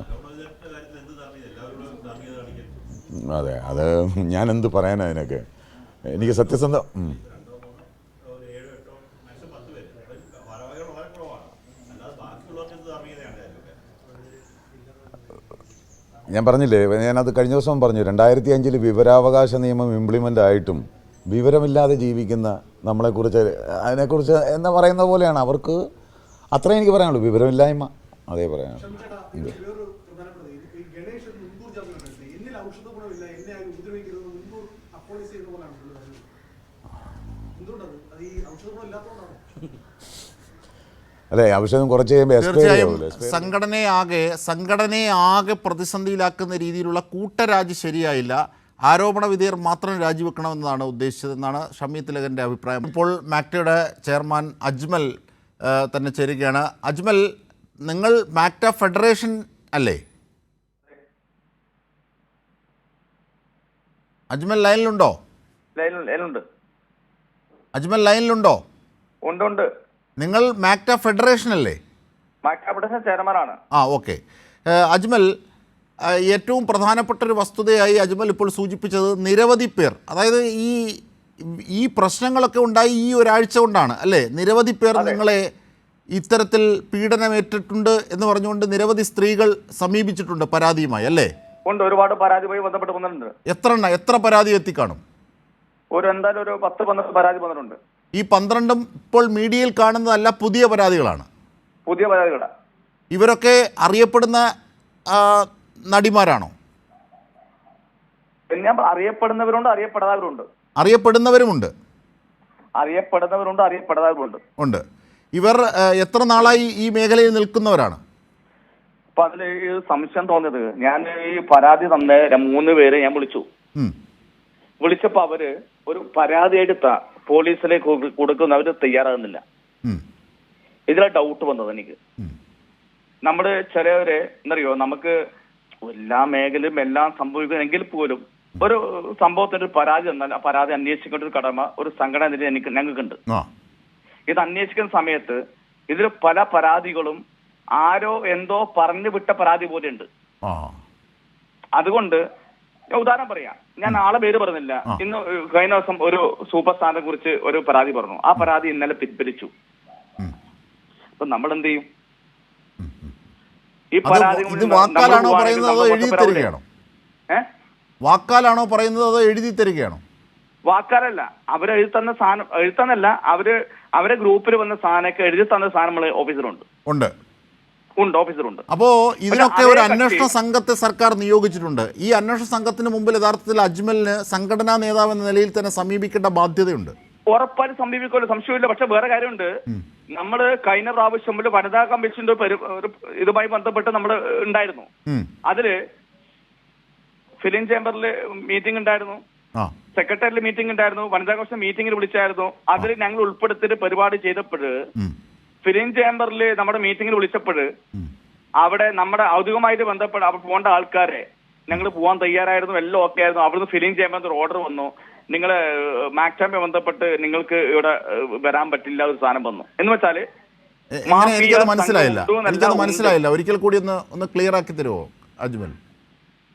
അതെ, അത് ഞാൻ എന്ത് പറയാനാ അതിനൊക്കെ. എനിക്ക് സത്യസന്ധ ഞാൻ പറഞ്ഞില്ലേ, ഞാനത് കഴിഞ്ഞ ദിവസം പറഞ്ഞു. 2005 വിവരാവകാശ നിയമം ഇംപ്ലിമെൻ്റ് ആയിട്ടും വിവരമില്ലാതെ ജീവിക്കുന്ന നമ്മളെക്കുറിച്ച് അതിനെക്കുറിച്ച് എന്ന് പറയുന്ന പോലെയാണ്. അവർക്ക് അത്രേ എനിക്ക് പറയാനുള്ളൂ, വിവരമില്ലായ്മ. അതേ പറയാനുള്ളൂ. അല്ലേ, ഔഷധം കുറച്ച് കഴിയുമ്പോൾ തീർച്ചയായും സംഘടനയെ ആകെ പ്രതിസന്ധിയിലാക്കുന്ന രീതിയിലുള്ള കൂട്ടരാജി ശരിയായില്ല. ആരോപണ വിധേയർ മാത്രം രാജിവെക്കണമെന്നതാണ് ഉദ്ദേശിച്ചതെന്നാണ് ഷമി തിലകൻ്റെ അഭിപ്രായം. ഇപ്പോൾ മാക്ടയുടെ ചെയർമാൻ അജ്മൽ തന്നെ ചേരുകയാണ്. അജ്മൽ, നിങ്ങൾ മാക്ട ഫെഡറേഷൻ അല്ലേ? അജ്മൽ ലൈനിലുണ്ടോ? അജ്മൽ ലൈനിലുണ്ടോ? ഉണ്ട്. നിങ്ങൾ മാക്ട ഫെഡറേഷൻ അല്ലേ? മാക്ട ഫെഡറേഷൻ ചെയർമാനാണ്. ഓക്കെ. അജ്മൽ, ഏറ്റവും പ്രധാനപ്പെട്ട ഒരു വസ്തുതയായി അജ്മൽ ഇപ്പോൾ സൂചിപ്പിച്ചത് നിരവധി പേർ, അതായത് ഈ പ്രശ്നങ്ങളൊക്കെ ഉണ്ടായി ഈ ഒരാഴ്ച കൊണ്ടാണ് അല്ലേ? നിരവധി പേർ നിങ്ങളെ ഇത്തരത്തിൽ പീഡനമേറ്റിട്ടുണ്ട് എന്ന് പറഞ്ഞുകൊണ്ട് നിരവധി സ്ത്രീകൾ സമീപിച്ചിട്ടുണ്ട് പരാതിയുമായി അല്ലേ? ഉണ്ട്, ഒരുപാട് പരാതിയുമായി ബന്ധപ്പെട്ട് വന്നിട്ടുണ്ട്. എത്ര പരാതി എത്തിക്കാണും? എന്തായാലും ഒരു 10-12 പരാതി വന്നിട്ടുണ്ട്. ഈ 12ഉം ഇപ്പോൾ മീഡിയയിൽ കാണുന്നതല്ല, പുതിയ പരാതികളാണ്. പുതിയ പരാതികളാണ്. ഇവരൊക്കെ അറിയപ്പെടുന്ന നടിമാരാണോ? ഞാൻ അറിയപ്പെടുന്നവരുണ്ട്, അറിയപ്പെടാത്തവരുണ്ട്. അറിയപ്പെടുന്നവരുമുണ്ട്. ഉണ്ട്. ഇവർ എത്ര നാളായി ഈ മേഖലയിൽ നിൽക്കുന്നവരാണ്? അപ്പൊ അതിൽ സംശയം തോന്നിയത്, ഞാൻ ഈ പരാതി തന്ന 3 പേരെ ഞാൻ വിളിച്ചപ്പോ അവര് ഒരു പരാതി എടുത്ത പോലീസിലേക്ക് കൊടുക്കുന്നവര് തയ്യാറാകുന്നില്ല. ഇതിലെ ഡൗട്ട് വന്നത് എനിക്ക്. നമ്മള് ചിലവര് എന്തറിയോ, നമുക്ക് എല്ലാ മേഖലയും എല്ലാം സംഭവിക്കുന്നെങ്കിൽ പോലും ഒരു സംഭവത്തിന്റെ ഒരു പരാതി തന്നാൽ ആ പരാതി അന്വേഷിക്കേണ്ട ഒരു കടമ ഒരു സംഘടന ഞങ്ങൾക്കുണ്ട്. ഇത് അന്വേഷിക്കുന്ന സമയത്ത് ഇതിൽ പല പരാതികളും ആരോ എന്തോ പറഞ്ഞു വിട്ട പരാതി പോലെ ഉണ്ട്. അതുകൊണ്ട് ഉദാഹരണം പറയാം, ഞാൻ ആളെ പേര് പറഞ്ഞില്ല. ഇന്ന് കഴിഞ്ഞ ദിവസം ഒരു സൂപ്പർ സ്റ്റാറിനെ കുറിച്ച് ഒരു പരാതി പറഞ്ഞു. ആ പരാതി ഇന്നലെ പിൻവലിച്ചു. അപ്പൊ നമ്മൾ എന്ത് ചെയ്യും? ഈ പരാതി വാക്കാലാണോ പറയുന്നത് അതോ എഴുതി തരികയാണോ? വാക്കാലാണോ പറയുന്നത് അതോ എഴുതി തരികയാണോ? വാക്കാലല്ല, അവര് എഴുത്തന്നല്ല, അവരെ ഗ്രൂപ്പിൽ വന്ന സാധനമൊക്കെ എഴുതി തന്ന സാധനം നമ്മള് ഓഫീസറുണ്ട്. ഓഫീസറുണ്ട്. അപ്പോ ഇതിനൊക്കെ ഒരു അന്വേഷണ സംഘത്തെ സർക്കാർ നിയോഗിച്ചിട്ടുണ്ട്. ഈ അന്വേഷണ സംഘത്തിന് മുമ്പിൽ യഥാർത്ഥത്തിൽ അജ്മലിന് സംഘടനാ നേതാവ് എന്ന നിലയിൽ തന്നെ സമീപിക്കേണ്ട ബാധ്യതയുണ്ട്. ഉറപ്പായും സമീപിക്കുമല്ലോ, സംശയമില്ല. പക്ഷെ വേറെ കാര്യമുണ്ട്, നമ്മള് കഴിഞ്ഞ പ്രാവശ്യം വനിതാ കമ്മീഷന്റെ ഇതുമായി ബന്ധപ്പെട്ട് നമ്മൾ ഉണ്ടായിരുന്നു. അതില് ഫിലിം ചേംബറിൽ മീറ്റിംഗ് ഉണ്ടായിരുന്നു, സെക്രട്ടറിയിൽ മീറ്റിംഗ് ഉണ്ടായിരുന്നു, വനിതാ കമ്മീഷൻ മീറ്റിംഗിൽ വിളിച്ചായിരുന്നു. അതിൽ ഞങ്ങൾ ഉൾപ്പെടുത്തിയിട്ട് പരിപാടി ചെയ്തപ്പോഴ് ഫിലിം ചേംബറിൽ നമ്മുടെ മീറ്റിംഗിൽ വിളിച്ചപ്പോൾ അവിടെ നമ്മുടെ ഔദ്യോഗികമായിട്ട് ബന്ധപ്പെട്ട് അവിടെ പോകേണ്ട ആൾക്കാരെ ഞങ്ങൾ പോകാൻ തയ്യാറായിരുന്നു, എല്ലാം ഓക്കെ ആയിരുന്നു. അവിടുന്ന് ഫിലിം ചേംബറിൽ ഒരു ഓർഡർ വന്നു, നിങ്ങൾ മാക്ടയുമായി ബന്ധപ്പെട്ട് നിങ്ങൾക്ക് ഇവിടെ വരാൻ പറ്റില്ല, ഒരു സാധനം വന്നു. എന്ന് വെച്ചാല് മനസ്സിലായില്ല, ഒരിക്കൽ കൂടി ഒന്ന് ക്ലിയർ ആക്കി തരുമോ അജ്മൽ?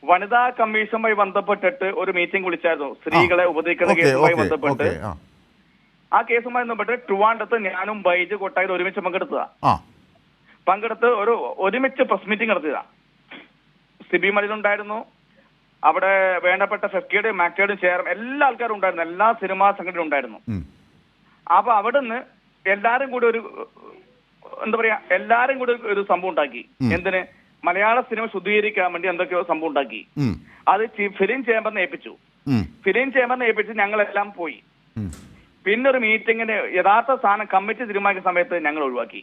വനിതാ കമ്മീഷനുമായി ബന്ധപ്പെട്ടിട്ട് ഒരു മീറ്റിംഗ് വിളിച്ചായിരുന്നു, സ്ത്രീകളെ ഉപദ്രവിക്കുന്ന കേസുമായി ബന്ധപ്പെട്ട്. ആ കേസുമായി ബന്ധപ്പെട്ട് ട്രിവാൻഡ്രത്ത് ഞാനും ബൈജു കൊട്ടായിൽ ഒരുമിച്ച് പങ്കെടുത്ത് ഒരുമിച്ച് പ്രസ് മീറ്റിംഗ് നടത്തിയതാ. സിബി മലിനുണ്ടായിരുന്നു, അവിടെ വേണ്ടപ്പെട്ട ഫെഫ്റ്റിയുടെയും മാക്ടയുടെയും ചെയർമാൻ എല്ലാ ആൾക്കാരും ഉണ്ടായിരുന്നു, എല്ലാ സിനിമാ സംഘടനയും ഉണ്ടായിരുന്നു. അപ്പൊ അവിടുന്ന് എല്ലാരും കൂടി ഒരു സംഭവം ഉണ്ടാക്കി. എന്തിന്? മലയാള സിനിമ ശുദ്ധീകരിക്കാൻ വേണ്ടി എന്തൊക്കെയോ സംഭവം ഉണ്ടാക്കി. അത് ഫിലിം ചേംബറിനെ ഏൽപ്പിച്ചു. ഫിലിം ചേംബറിനെ ഏൽപ്പിച്ച് ഞങ്ങളെല്ലാം പോയി. പിന്നെ ഒരു മീറ്റിങ്ങിന് യഥാർത്ഥ സ്ഥാനം കമ്മിറ്റി തീരുമാനിക്കുന്ന സമയത്ത് ഞങ്ങൾ ഒഴിവാക്കി.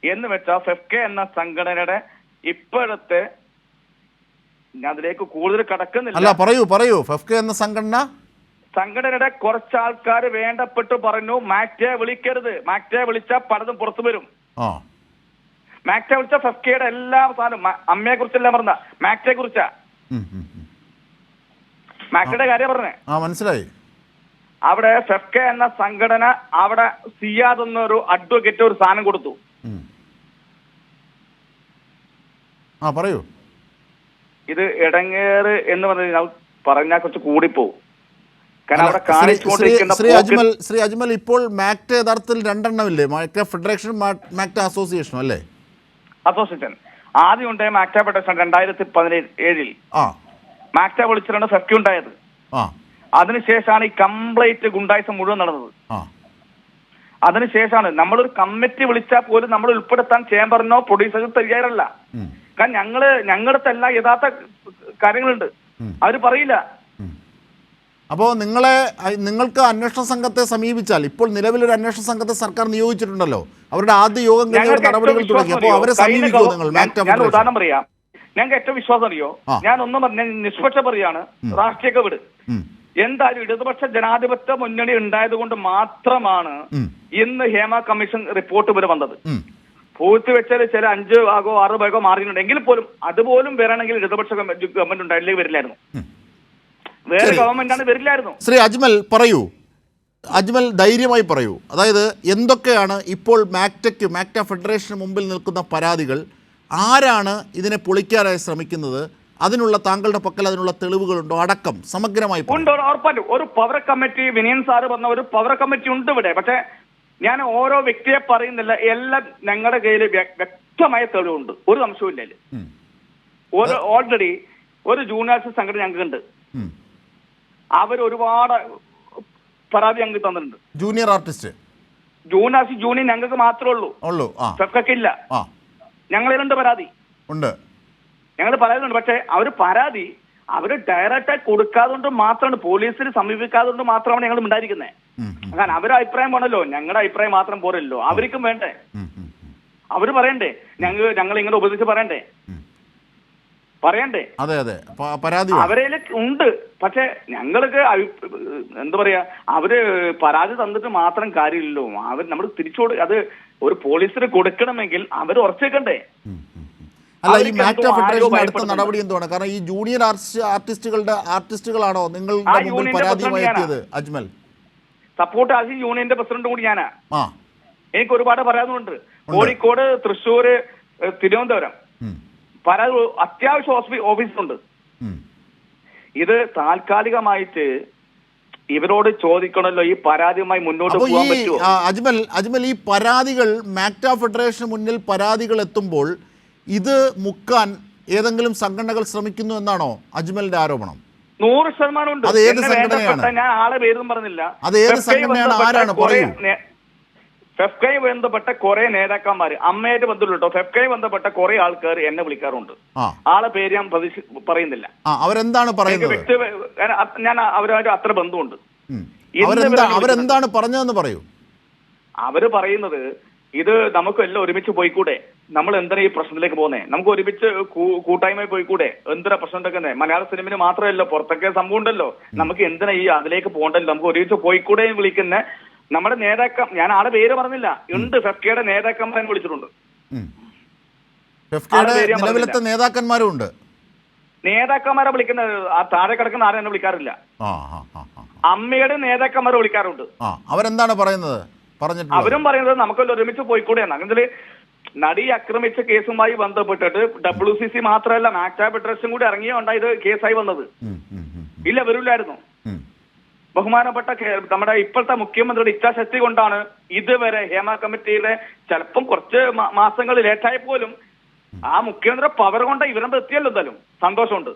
എന്ന് വെച്ചാൽ ഫെഫ്കെ എന്ന സംഘടനയുടെ ഇപ്പോഴത്തെ, ഞാൻ അതിലേക്ക് കൂടുതൽ കടക്കുന്നില്ല. പറയൂ ഫെഫ്കെ എന്ന സംഘടനയുടെ കുറച്ചാൾക്കാർ വേണ്ടപ്പെട്ടു പറഞ്ഞു, മാക്ടയെ വിളിക്കരുത്, മാക്ടയെ വിളിച്ചാൽ പലതും പുറത്തു വരും. മാക്ടയെ വിളിച്ച ഫെഫ്കയുടെ എല്ലാ സാധനവും, അമ്മയെ കുറിച്ചെല്ലാം പറഞ്ഞ മാക്ടയെ കുറിച്ചാ, മാക്ടയുടെ കാര്യം പറഞ്ഞേ. മനസ്സിലായി. അവിടെ ഫെഫ്കെ എന്ന സംഘടന അവിടെ സിയാദ് എന്നൊരു അഡ്വക്കേറ്റ് ഒരു സാധനം കൊടുത്തു. പറയൂ. ഇത് ഇടങ്ങേറ് എന്ന് പറഞ്ഞാൽ കുറച്ച് കൂടിപ്പോവും. കാരണം അവിടെ കാണിച്ചുകൊണ്ടിരിക്കുന്ന ശ്രീ അജ്മൽ, ഇപ്പോൾ മാക്ട് യഥാർത്ഥത്തിൽ രണ്ടെണ്ണമില്ലേ? മാക്ട് ഫെഡറേഷൻ, മാക്ട് അസോസിയേഷനും അല്ലേ? അസോസിയേഷൻ ആദ്യം ഉണ്ടായ മാക്ട ഫെഡറേഷൻ 2017 മാക്ട വിളിച്ചിട്ടാണ് ഫെഫ്റ്റി ഉണ്ടായത്. അതിനുശേഷമാണ് ഈ കംപ്ലീറ്റ് ഗുണ്ടായിസം മുഴുവൻ നടന്നത്. അതിനുശേഷമാണ് നമ്മളൊരു കമ്മിറ്റി വിളിച്ചാൽ പോലും നമ്മൾ ഉൾപ്പെടുത്താൻ ചേംബറിനോ പ്രൊഡ്യൂസറിനോ തയ്യാറല്ല. കാരണം ഞങ്ങളുടെ എല്ലാ യഥാർത്ഥ കാര്യങ്ങളുണ്ട്, അവര് പറയില്ല. അപ്പോൾ നിങ്ങൾക്ക് അന്വേഷണ സംഘത്തെ സമീപിച്ചാൽ, ഇപ്പോൾ നിലവിലൊരു അന്വേഷണ സംഘത്തെ സർക്കാർ നിയോഗിച്ചിട്ടുണ്ടല്ലോ, അവരുടെ ആദ്യ യോഗം കഴിഞ്ഞ നടപടികൾ തുടങ്ങി. അപ്പോൾ അവരെ സമീപിക്കുമോ നിങ്ങൾ? ഞാൻ ഉദാഹരണം പറയാം. ഞങ്ങൾക്ക് ഏറ്റവും വിശ്വാസം അറിയോ, ഞാൻ ഒന്നും പറഞ്ഞ നിഷ്പക്ഷ പറയാണ്, രാഷ്ട്രീയ വിട്. എന്തായാലും ഇടതുപക്ഷ ജനാധിപത്യ മുന്നണി ഉണ്ടായത് കൊണ്ട് മാത്രമാണ് ഇന്ന് ഹേമ കമ്മീഷൻ റിപ്പോർട്ട് വരെ വന്നത്. പൂഴ്ത്തി വെച്ചാൽ ചില 5 ഭാഗമോ 6 ഭാഗമോ മാറിയിട്ടുണ്ട്. എങ്കിൽ പോലും അതുപോലും വരണമെങ്കിൽ ഇടതുപക്ഷ ഗവൺമെന്റ് ഉണ്ടായില്ലെങ്കിൽ വരില്ലായിരുന്നു, വേറെ ഗവൺമെന്റ് ആണ് വരില്ലായിരുന്നു. ശ്രീ അജ്മൽ പറയൂ, അജ്മൽ ധൈര്യമായി പറയൂ. അതായത് എന്തൊക്കെയാണ് ഇപ്പോൾ മാക്ട ഫെഡറേഷന് മുമ്പിൽ നിൽക്കുന്ന പരാതികൾ? ആരാണ് ഇതിനെ പൊളിക്കാനായി ശ്രമിക്കുന്നത്? അതിനുള്ള താങ്കളുടെ പക്കൽ അതിനുള്ള തെളിവുകളുണ്ടോ? അടക്കം സമഗ്രമായി ഉറപ്പായിട്ടും ഒരു പവർ കമ്മിറ്റി, വിനയൻ സാറ് പറഞ്ഞ ഒരു പവർ കമ്മിറ്റി ഉണ്ട് ഇവിടെ. പക്ഷെ ഞാൻ ഓരോ വ്യക്തിയെ പറയുന്നില്ല, എല്ലാം ഞങ്ങളുടെ കയ്യിൽ വ്യക്തമായ തെളിവുണ്ട്, ഒരു സംശയമില്ല. ഓൾറെഡി ഒരു ജൂനിയേഴ്സ് സംഘടന ഞങ്ങൾക്കുണ്ട്, അവർ ഒരുപാട് പരാതി ഞങ്ങൾക്ക് തന്നിട്ടുണ്ട്. ജൂനിയർ ആർട്ടിസ്റ്റ് ജൂനിയർ ഞങ്ങൾക്ക് മാത്രമേ ഉള്ളൂ, ഫെഫ്കയ്ക്കില്ല. ഞങ്ങളിലുണ്ട് പരാതി ഉണ്ട്, ഞങ്ങൾ പറയുന്നുണ്ട്. പക്ഷെ അവര് ഡയറക്റ്റായി കൊടുക്കാതുകൊണ്ട് മാത്രമാണ്, പോലീസിന് സമീപിക്കാതുകൊണ്ട് മാത്രമാണ് ഞങ്ങൾ ഉണ്ടായിരിക്കുന്നത്. കാരണം അവരുടെ അഭിപ്രായം വേണമല്ലോ, ഞങ്ങളുടെ അഭിപ്രായം മാത്രം പോരല്ലോ, അവർക്കും വേണ്ടേ, അവര് പറയണ്ടേ, ഞങ്ങൾ ഇങ്ങനെ ഉപദേശിച്ച് പറയണ്ടേ. അതെ പരാതി അവരെ ഉണ്ട്. പക്ഷെ ഞങ്ങൾക്ക് എന്താ പറയാ, അവര് പരാതി തന്നിട്ട് മാത്രം കാര്യമില്ലല്ലോ, നമ്മൾ അത് ഒരു പോലീസിന് കൊടുക്കണമെങ്കിൽ അവർ ഉറച്ചേക്കണ്ടേ. അല്ല, ഈ മാക്ട ഫെഡറേഷൻ അടുത്ത നടപടി എന്തുവാണ്? കാരണം ഈ ജൂനിയർ ആർട്ടിസ്റ്റുകളാണോ നിങ്ങളുടെ മുമ്പിൽ പരാതിയുമായി എത്തിയത്? അജ്മൽ, സപ്പോർട്ട് ആർട്ടിസ്റ്റ് യൂണിയന്റെ പ്രസിഡന്റ് കൂടി ഞാനാ. എനിക്ക് ഒരുപാട് പരാതികളുണ്ട്. കോഴിക്കോട്, തൃശ്ശൂര്, തിരുവനന്തപുരം പരാതി അത്യാവശ്യം ഓഫീസുണ്ട്. ഇത് താൽക്കാലികമായിട്ട് ഇവരോട് ചോദിക്കണമല്ലോ, ഈ പരാതിയുമായി മുന്നോട്ട് പോകാൻ പറ്റുമോ? അജ്മൽ, ഈ പരാതികൾ മാക്ട ഫെഡറേഷന് മുന്നിൽ പരാതികൾ എത്തുമ്പോൾ ഇത് മുക്കാൻ ഏതെങ്കിലും സംഘടനകൾ ശ്രമിക്കുന്നു എന്നാണോ അജ്മലിന്റെ ആരോപണം? 100% ഉണ്ട്. അത് ഏത് സംഘടനയാണ്? ഞാൻ ആളെ പേരൊന്നും പറഞ്ഞില്ല. അത് ഏത് സംഘടനയാണ്? ആരാണ് പറയൂ. ഫെഫ്കയെ ബന്ധപ്പെട്ട കുറെ നേതാക്കന്മാര്, അമ്മയായിട്ട് ബന്ധപ്പെട്ടോ ഫെഫ്കയെ ബന്ധപ്പെട്ട കുറെ ആൾക്കാർ എന്നെ വിളിക്കാറുണ്ട്. ആളെ പേര് ഞാൻ പറയുന്നില്ല. അവരെന്താണ് പറയുന്നത്? ഞാൻ അവരുമായിട്ട് അത്ര ബന്ധമുണ്ട്. അവരെന്താണ് പറഞ്ഞതെന്ന് പറയൂ. അവര് പറയുന്നത്, ഇത് നമുക്ക് എല്ലാം ഒരുമിച്ച് പോയിക്കൂടെ, നമ്മൾ എന്തിനാ ഈ പ്രശ്നത്തിലേക്ക് പോകുന്നേ, നമുക്ക് ഒരുമിച്ച് കൂട്ടായ്മ പോയിക്കൂടെ, എന്തിനാ പ്രശ്നം ഉണ്ടാക്കുന്നേ, മലയാള സിനിമയിൽ മാത്രമല്ല പുറത്തൊക്കെ സംഭവം ഉണ്ടല്ലോ, നമുക്ക് എന്തിനാ ഈ അതിലേക്ക് പോകണ്ടല്ലോ, നമുക്ക് ഒരുമിച്ച് പോയിക്കൂടെ വിളിക്കുന്ന നമ്മുടെ ഞാൻ ആളെ പേര് പറഞ്ഞില്ല, ഉണ്ട്. ഫെഫ്കയുടെ നേതാക്കന്മാരെ വിളിച്ചിട്ടുണ്ട്. നിലവിലത്തെ നേതാക്കന്മാരും ഉണ്ട്. നേതാക്കന്മാരെ വിളിക്കുന്നത് താഴെ കിടക്കുന്ന ആരും എന്നെ വിളിക്കാറില്ല. അമ്മയുടെ നേതാക്കന്മാരെ വിളിക്കാറുണ്ട്. അവരെന്താണ് പറയുന്നത്? അവരും പറയുന്നത് നമുക്കെല്ലാം ഒരുമിച്ച് പോയിക്കൂടെ. അങ്ങനെ നടി ആക്രമിച്ച കേസുമായി ബന്ധപ്പെട്ടിട്ട് WCC മാത്രമല്ല മാക്ട ഫെഡറേഷൻ കൂടി ഇറങ്ങിയോണ്ടാ ഇത് കേസായി വന്നത്. ഇല്ല, വരില്ലായിരുന്നു. ബഹുമാനപ്പെട്ട നമ്മുടെ ഇപ്പോഴത്തെ മുഖ്യമന്ത്രിയുടെ ഇച്ഛാശക്തി കൊണ്ടാണ് ഇതുവരെ ഹേമ കമ്മിറ്റിയിലെ ചിലപ്പം കുറച്ച് മാസങ്ങൾ ലേറ്റായ പോലും ആ മുഖ്യമന്ത്രിയുടെ പവർ കൊണ്ട് ഇവരെ എത്തിയല്ലോ. എന്തായാലും സന്തോഷമുണ്ട്.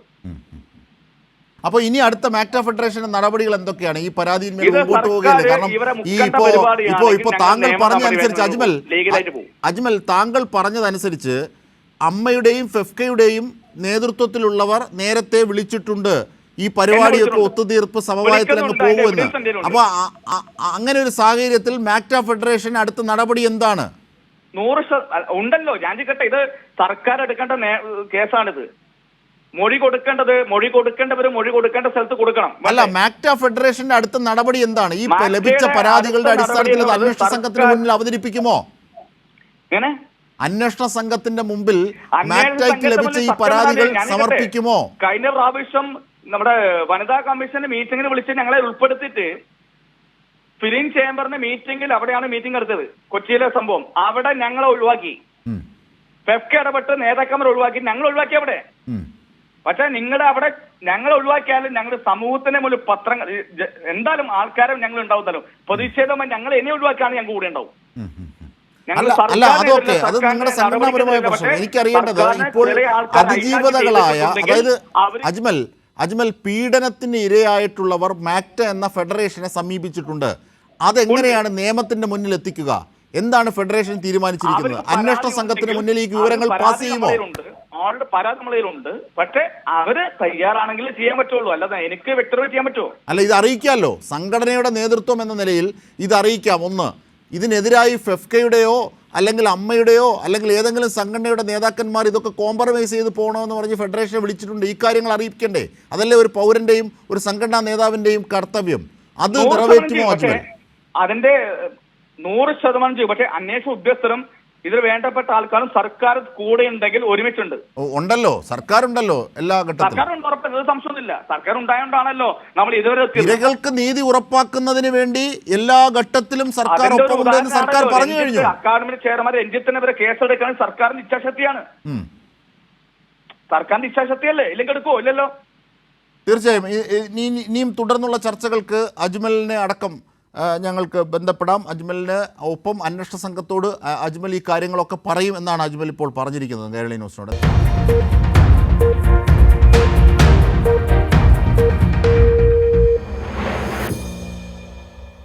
അപ്പോൾ ഇനി അടുത്ത മാക്ട ഫെഡറേഷന്റെ നടപടികൾ എന്തൊക്കെയാണ്? ഈ പരാതിയിന്മേൽ മുമ്പോട്ട് പോവുകയല്ലേ? കാരണം ഇപ്പോ താങ്കൾ പറഞ്ഞതനുസരിച്ച് അജ്മൽ താങ്കൾ പറഞ്ഞതനുസരിച്ച് അമ്മയുടെയും ഫെഫ്കയുടെയും നേതൃത്വത്തിലുള്ളവർ നേരത്തെ വിളിച്ചിട്ടുണ്ട് ഈ പരിപാടിയൊക്കെ ഒത്തുതീർപ്പ് സമവായത്തിൽ അങ്ങ് പോകുമെന്ന്. അപ്പൊ അങ്ങനെ ഒരു സാഹചര്യത്തിൽ മാക്ട ഫെഡറേഷൻ അടുത്ത നടപടി എന്താണ്? 100% ഉണ്ടല്ലോ. ഞാൻ ചോദിക്കട്ടെ, ഇത് സർക്കാർ എടുക്കേണ്ട കേസാണിത്. മൊഴി കൊടുക്കേണ്ടവര് മൊഴി കൊടുക്കേണ്ട സ്ഥലത്ത് കൊടുക്കണം. അല്ല, മാക്ട ഫെഡറേഷന്റെ അടുത്ത നടപടി എന്താണ്? ഈ ലഭിച്ച പരാതികളുടെ അടിസ്ഥാനത്തിൽ അത് അന്വേഷണ സംഘത്തിന് മുന്നിൽ അവതരിപ്പിക്കുമോ? അന്വേഷണ സംഘത്തിന്റെ മുമ്പിൽ മാക്ടയ്ക്ക് ലഭിച്ച ഈ പരാതികൾ സമർപ്പിക്കുമോ? കഴിഞ്ഞ പ്രാവശ്യം നമ്മുടെ വനിതാ കമ്മീഷന്റെ മീറ്റിംഗിന് വിളിച്ച് ഞങ്ങളെ ഉൾപ്പെടുത്തിയിട്ട് ഫിലിം ചേംബറിന്റെ മീറ്റിംഗിൽ, അവിടെയാണ് മീറ്റിംഗ് എടുത്തത്, കൊച്ചിയിലെ സംഭവം, അവിടെ ഞങ്ങളെ ഒഴിവാക്കി. ഫെഫ്ക ഇടപെട്ട് നേതാക്കന്മാർ ഒഴിവാക്കി, ഞങ്ങൾ ഒഴിവാക്കി അവിടെ. പക്ഷെ നിങ്ങളുടെ അവിടെ ഞങ്ങൾ ഒഴിവാക്കിയാലും ഞങ്ങളുടെ സമൂഹത്തിന്റെ മുന്നിൽ പത്രങ്ങൾ എന്തായാലും ആൾക്കാരും ഞങ്ങൾ ഉണ്ടാവുന്നല്ലോ. പ്രതിഷേധമായി ഞങ്ങൾ എന്നെ ഒഴിവാക്കിയാണ് ഞങ്ങൾ കൂടെ ഉണ്ടാവും. അല്ല അതൊക്കെ അത് നിങ്ങളുടെ സംഘടനാപരമായ പ്രശ്നം. എനിക്കറിയേണ്ടത് ഇപ്പോൾ അതിജീവതകളായ, അതായത് അജ്മൽ പീഡനത്തിന് ഇരയായിട്ടുള്ളവർ മാക്ട എന്ന ഫെഡറേഷനെ സമീപിച്ചിട്ടുണ്ട്. അതെങ്ങനെയാണ് നിയമത്തിന്റെ മുന്നിൽ എത്തിക്കുക? എന്താണ് ഫെഡറേഷൻ തീരുമാനിച്ചിരിക്കുന്നത്? അന്വേഷണ സംഘത്തിന് മുന്നിൽ ഈ വിവരങ്ങൾ പാസ് ചെയ്യുമോ? അവരുടെ പരാതി നമ്മളിലുണ്ട്. പക്ഷെ അവര് തയ്യാറാണെങ്കിൽ ചെയ്യാൻ പറ്റുള്ളൂ, അല്ലാതെ എനിക്ക് വ്യക്തമായി ചെയ്യാൻ പറ്റുമോ? അല്ല, ഇത് അറിയിക്കാമല്ലോ. സംഘടനയുടെ നേതൃത്വം എന്ന നിലയിൽ ഇത് അറിയിക്കാം. ഒന്ന്, ഇതിനെതിരായി ഫെഫ്കയുടെയോ അല്ലെങ്കിൽ അമ്മയുടെയോ അല്ലെങ്കിൽ ഏതെങ്കിലും സംഘടനയുടെ നേതാക്കന്മാർ ഇതൊക്കെ കോംപ്രമൈസ് ചെയ്ത് പോകണമെന്ന് പറഞ്ഞ് ഫെഡറേഷനെ വിളിച്ചിട്ടുണ്ട്. ഈ കാര്യങ്ങൾ അറിയിക്കണ്ടേ? അതല്ലേ ഒരു പൗരന്റെയും ഒരു സംഘടനാ നേതാവിന്റെയും കർത്തവ്യം. അത് നിറവേറ്റുമോ അജ്മൽ? അതിന്റെ 100% ചെയ്യും. പക്ഷെ അന്വേഷണ ഉദ്യോഗസ്ഥരും ഇതിൽ വേണ്ടപ്പെട്ട ആൾക്കാരും സർക്കാർ കൂടെ ഉണ്ടെങ്കിൽ ഒരുമിച്ചുണ്ട്. ഉണ്ടല്ലോ, സർക്കാർ ഉണ്ടല്ലോ എല്ലാ ഘട്ടത്തിലും. സർക്കാർ ഉറപ്പ് സംശയമൊന്നുമില്ല. സർക്കാർ ഉണ്ടായോണ്ടാണല്ലോ നമ്മൾ ഇതുവരെ ഇരകൾക്ക് നീതി ഉറപ്പാക്കുന്നതിന് വേണ്ടി എല്ലാ ഘട്ടത്തിലും സർക്കാർ ഒപ്പമുണ്ടെന്ന് സർക്കാർ പറഞ്ഞു കഴിഞ്ഞു. അക്കാദമി ചെയർമാൻ രഞ്ജിത്തിനെ വരെ കേസെടുക്കാൻ സർക്കാരിന്റെ ഇച്ഛാശക്തിയാണ്. സർക്കാരിന്റെ ഇച്ഛാശക്തിയല്ലേ? ഇല്ലെങ്കിൽ എടുക്കുമോ? ഇല്ലല്ലോ. തീർച്ചയായും ഇനിയും തുടർന്നുള്ള ചർച്ചകൾക്ക് അജ്മലിനെ അടക്കം ഞങ്ങൾക്ക് ബന്ധപ്പെടാം. അജ്മലിന് ഒപ്പം അന്വേഷണ സംഘത്തോട് അജ്മൽ ഈ കാര്യങ്ങളൊക്കെ പറയും എന്നാണ് അജ്മൽ ഇപ്പോൾ പറഞ്ഞിരിക്കുന്നത് കേരള ന്യൂസിനോട്.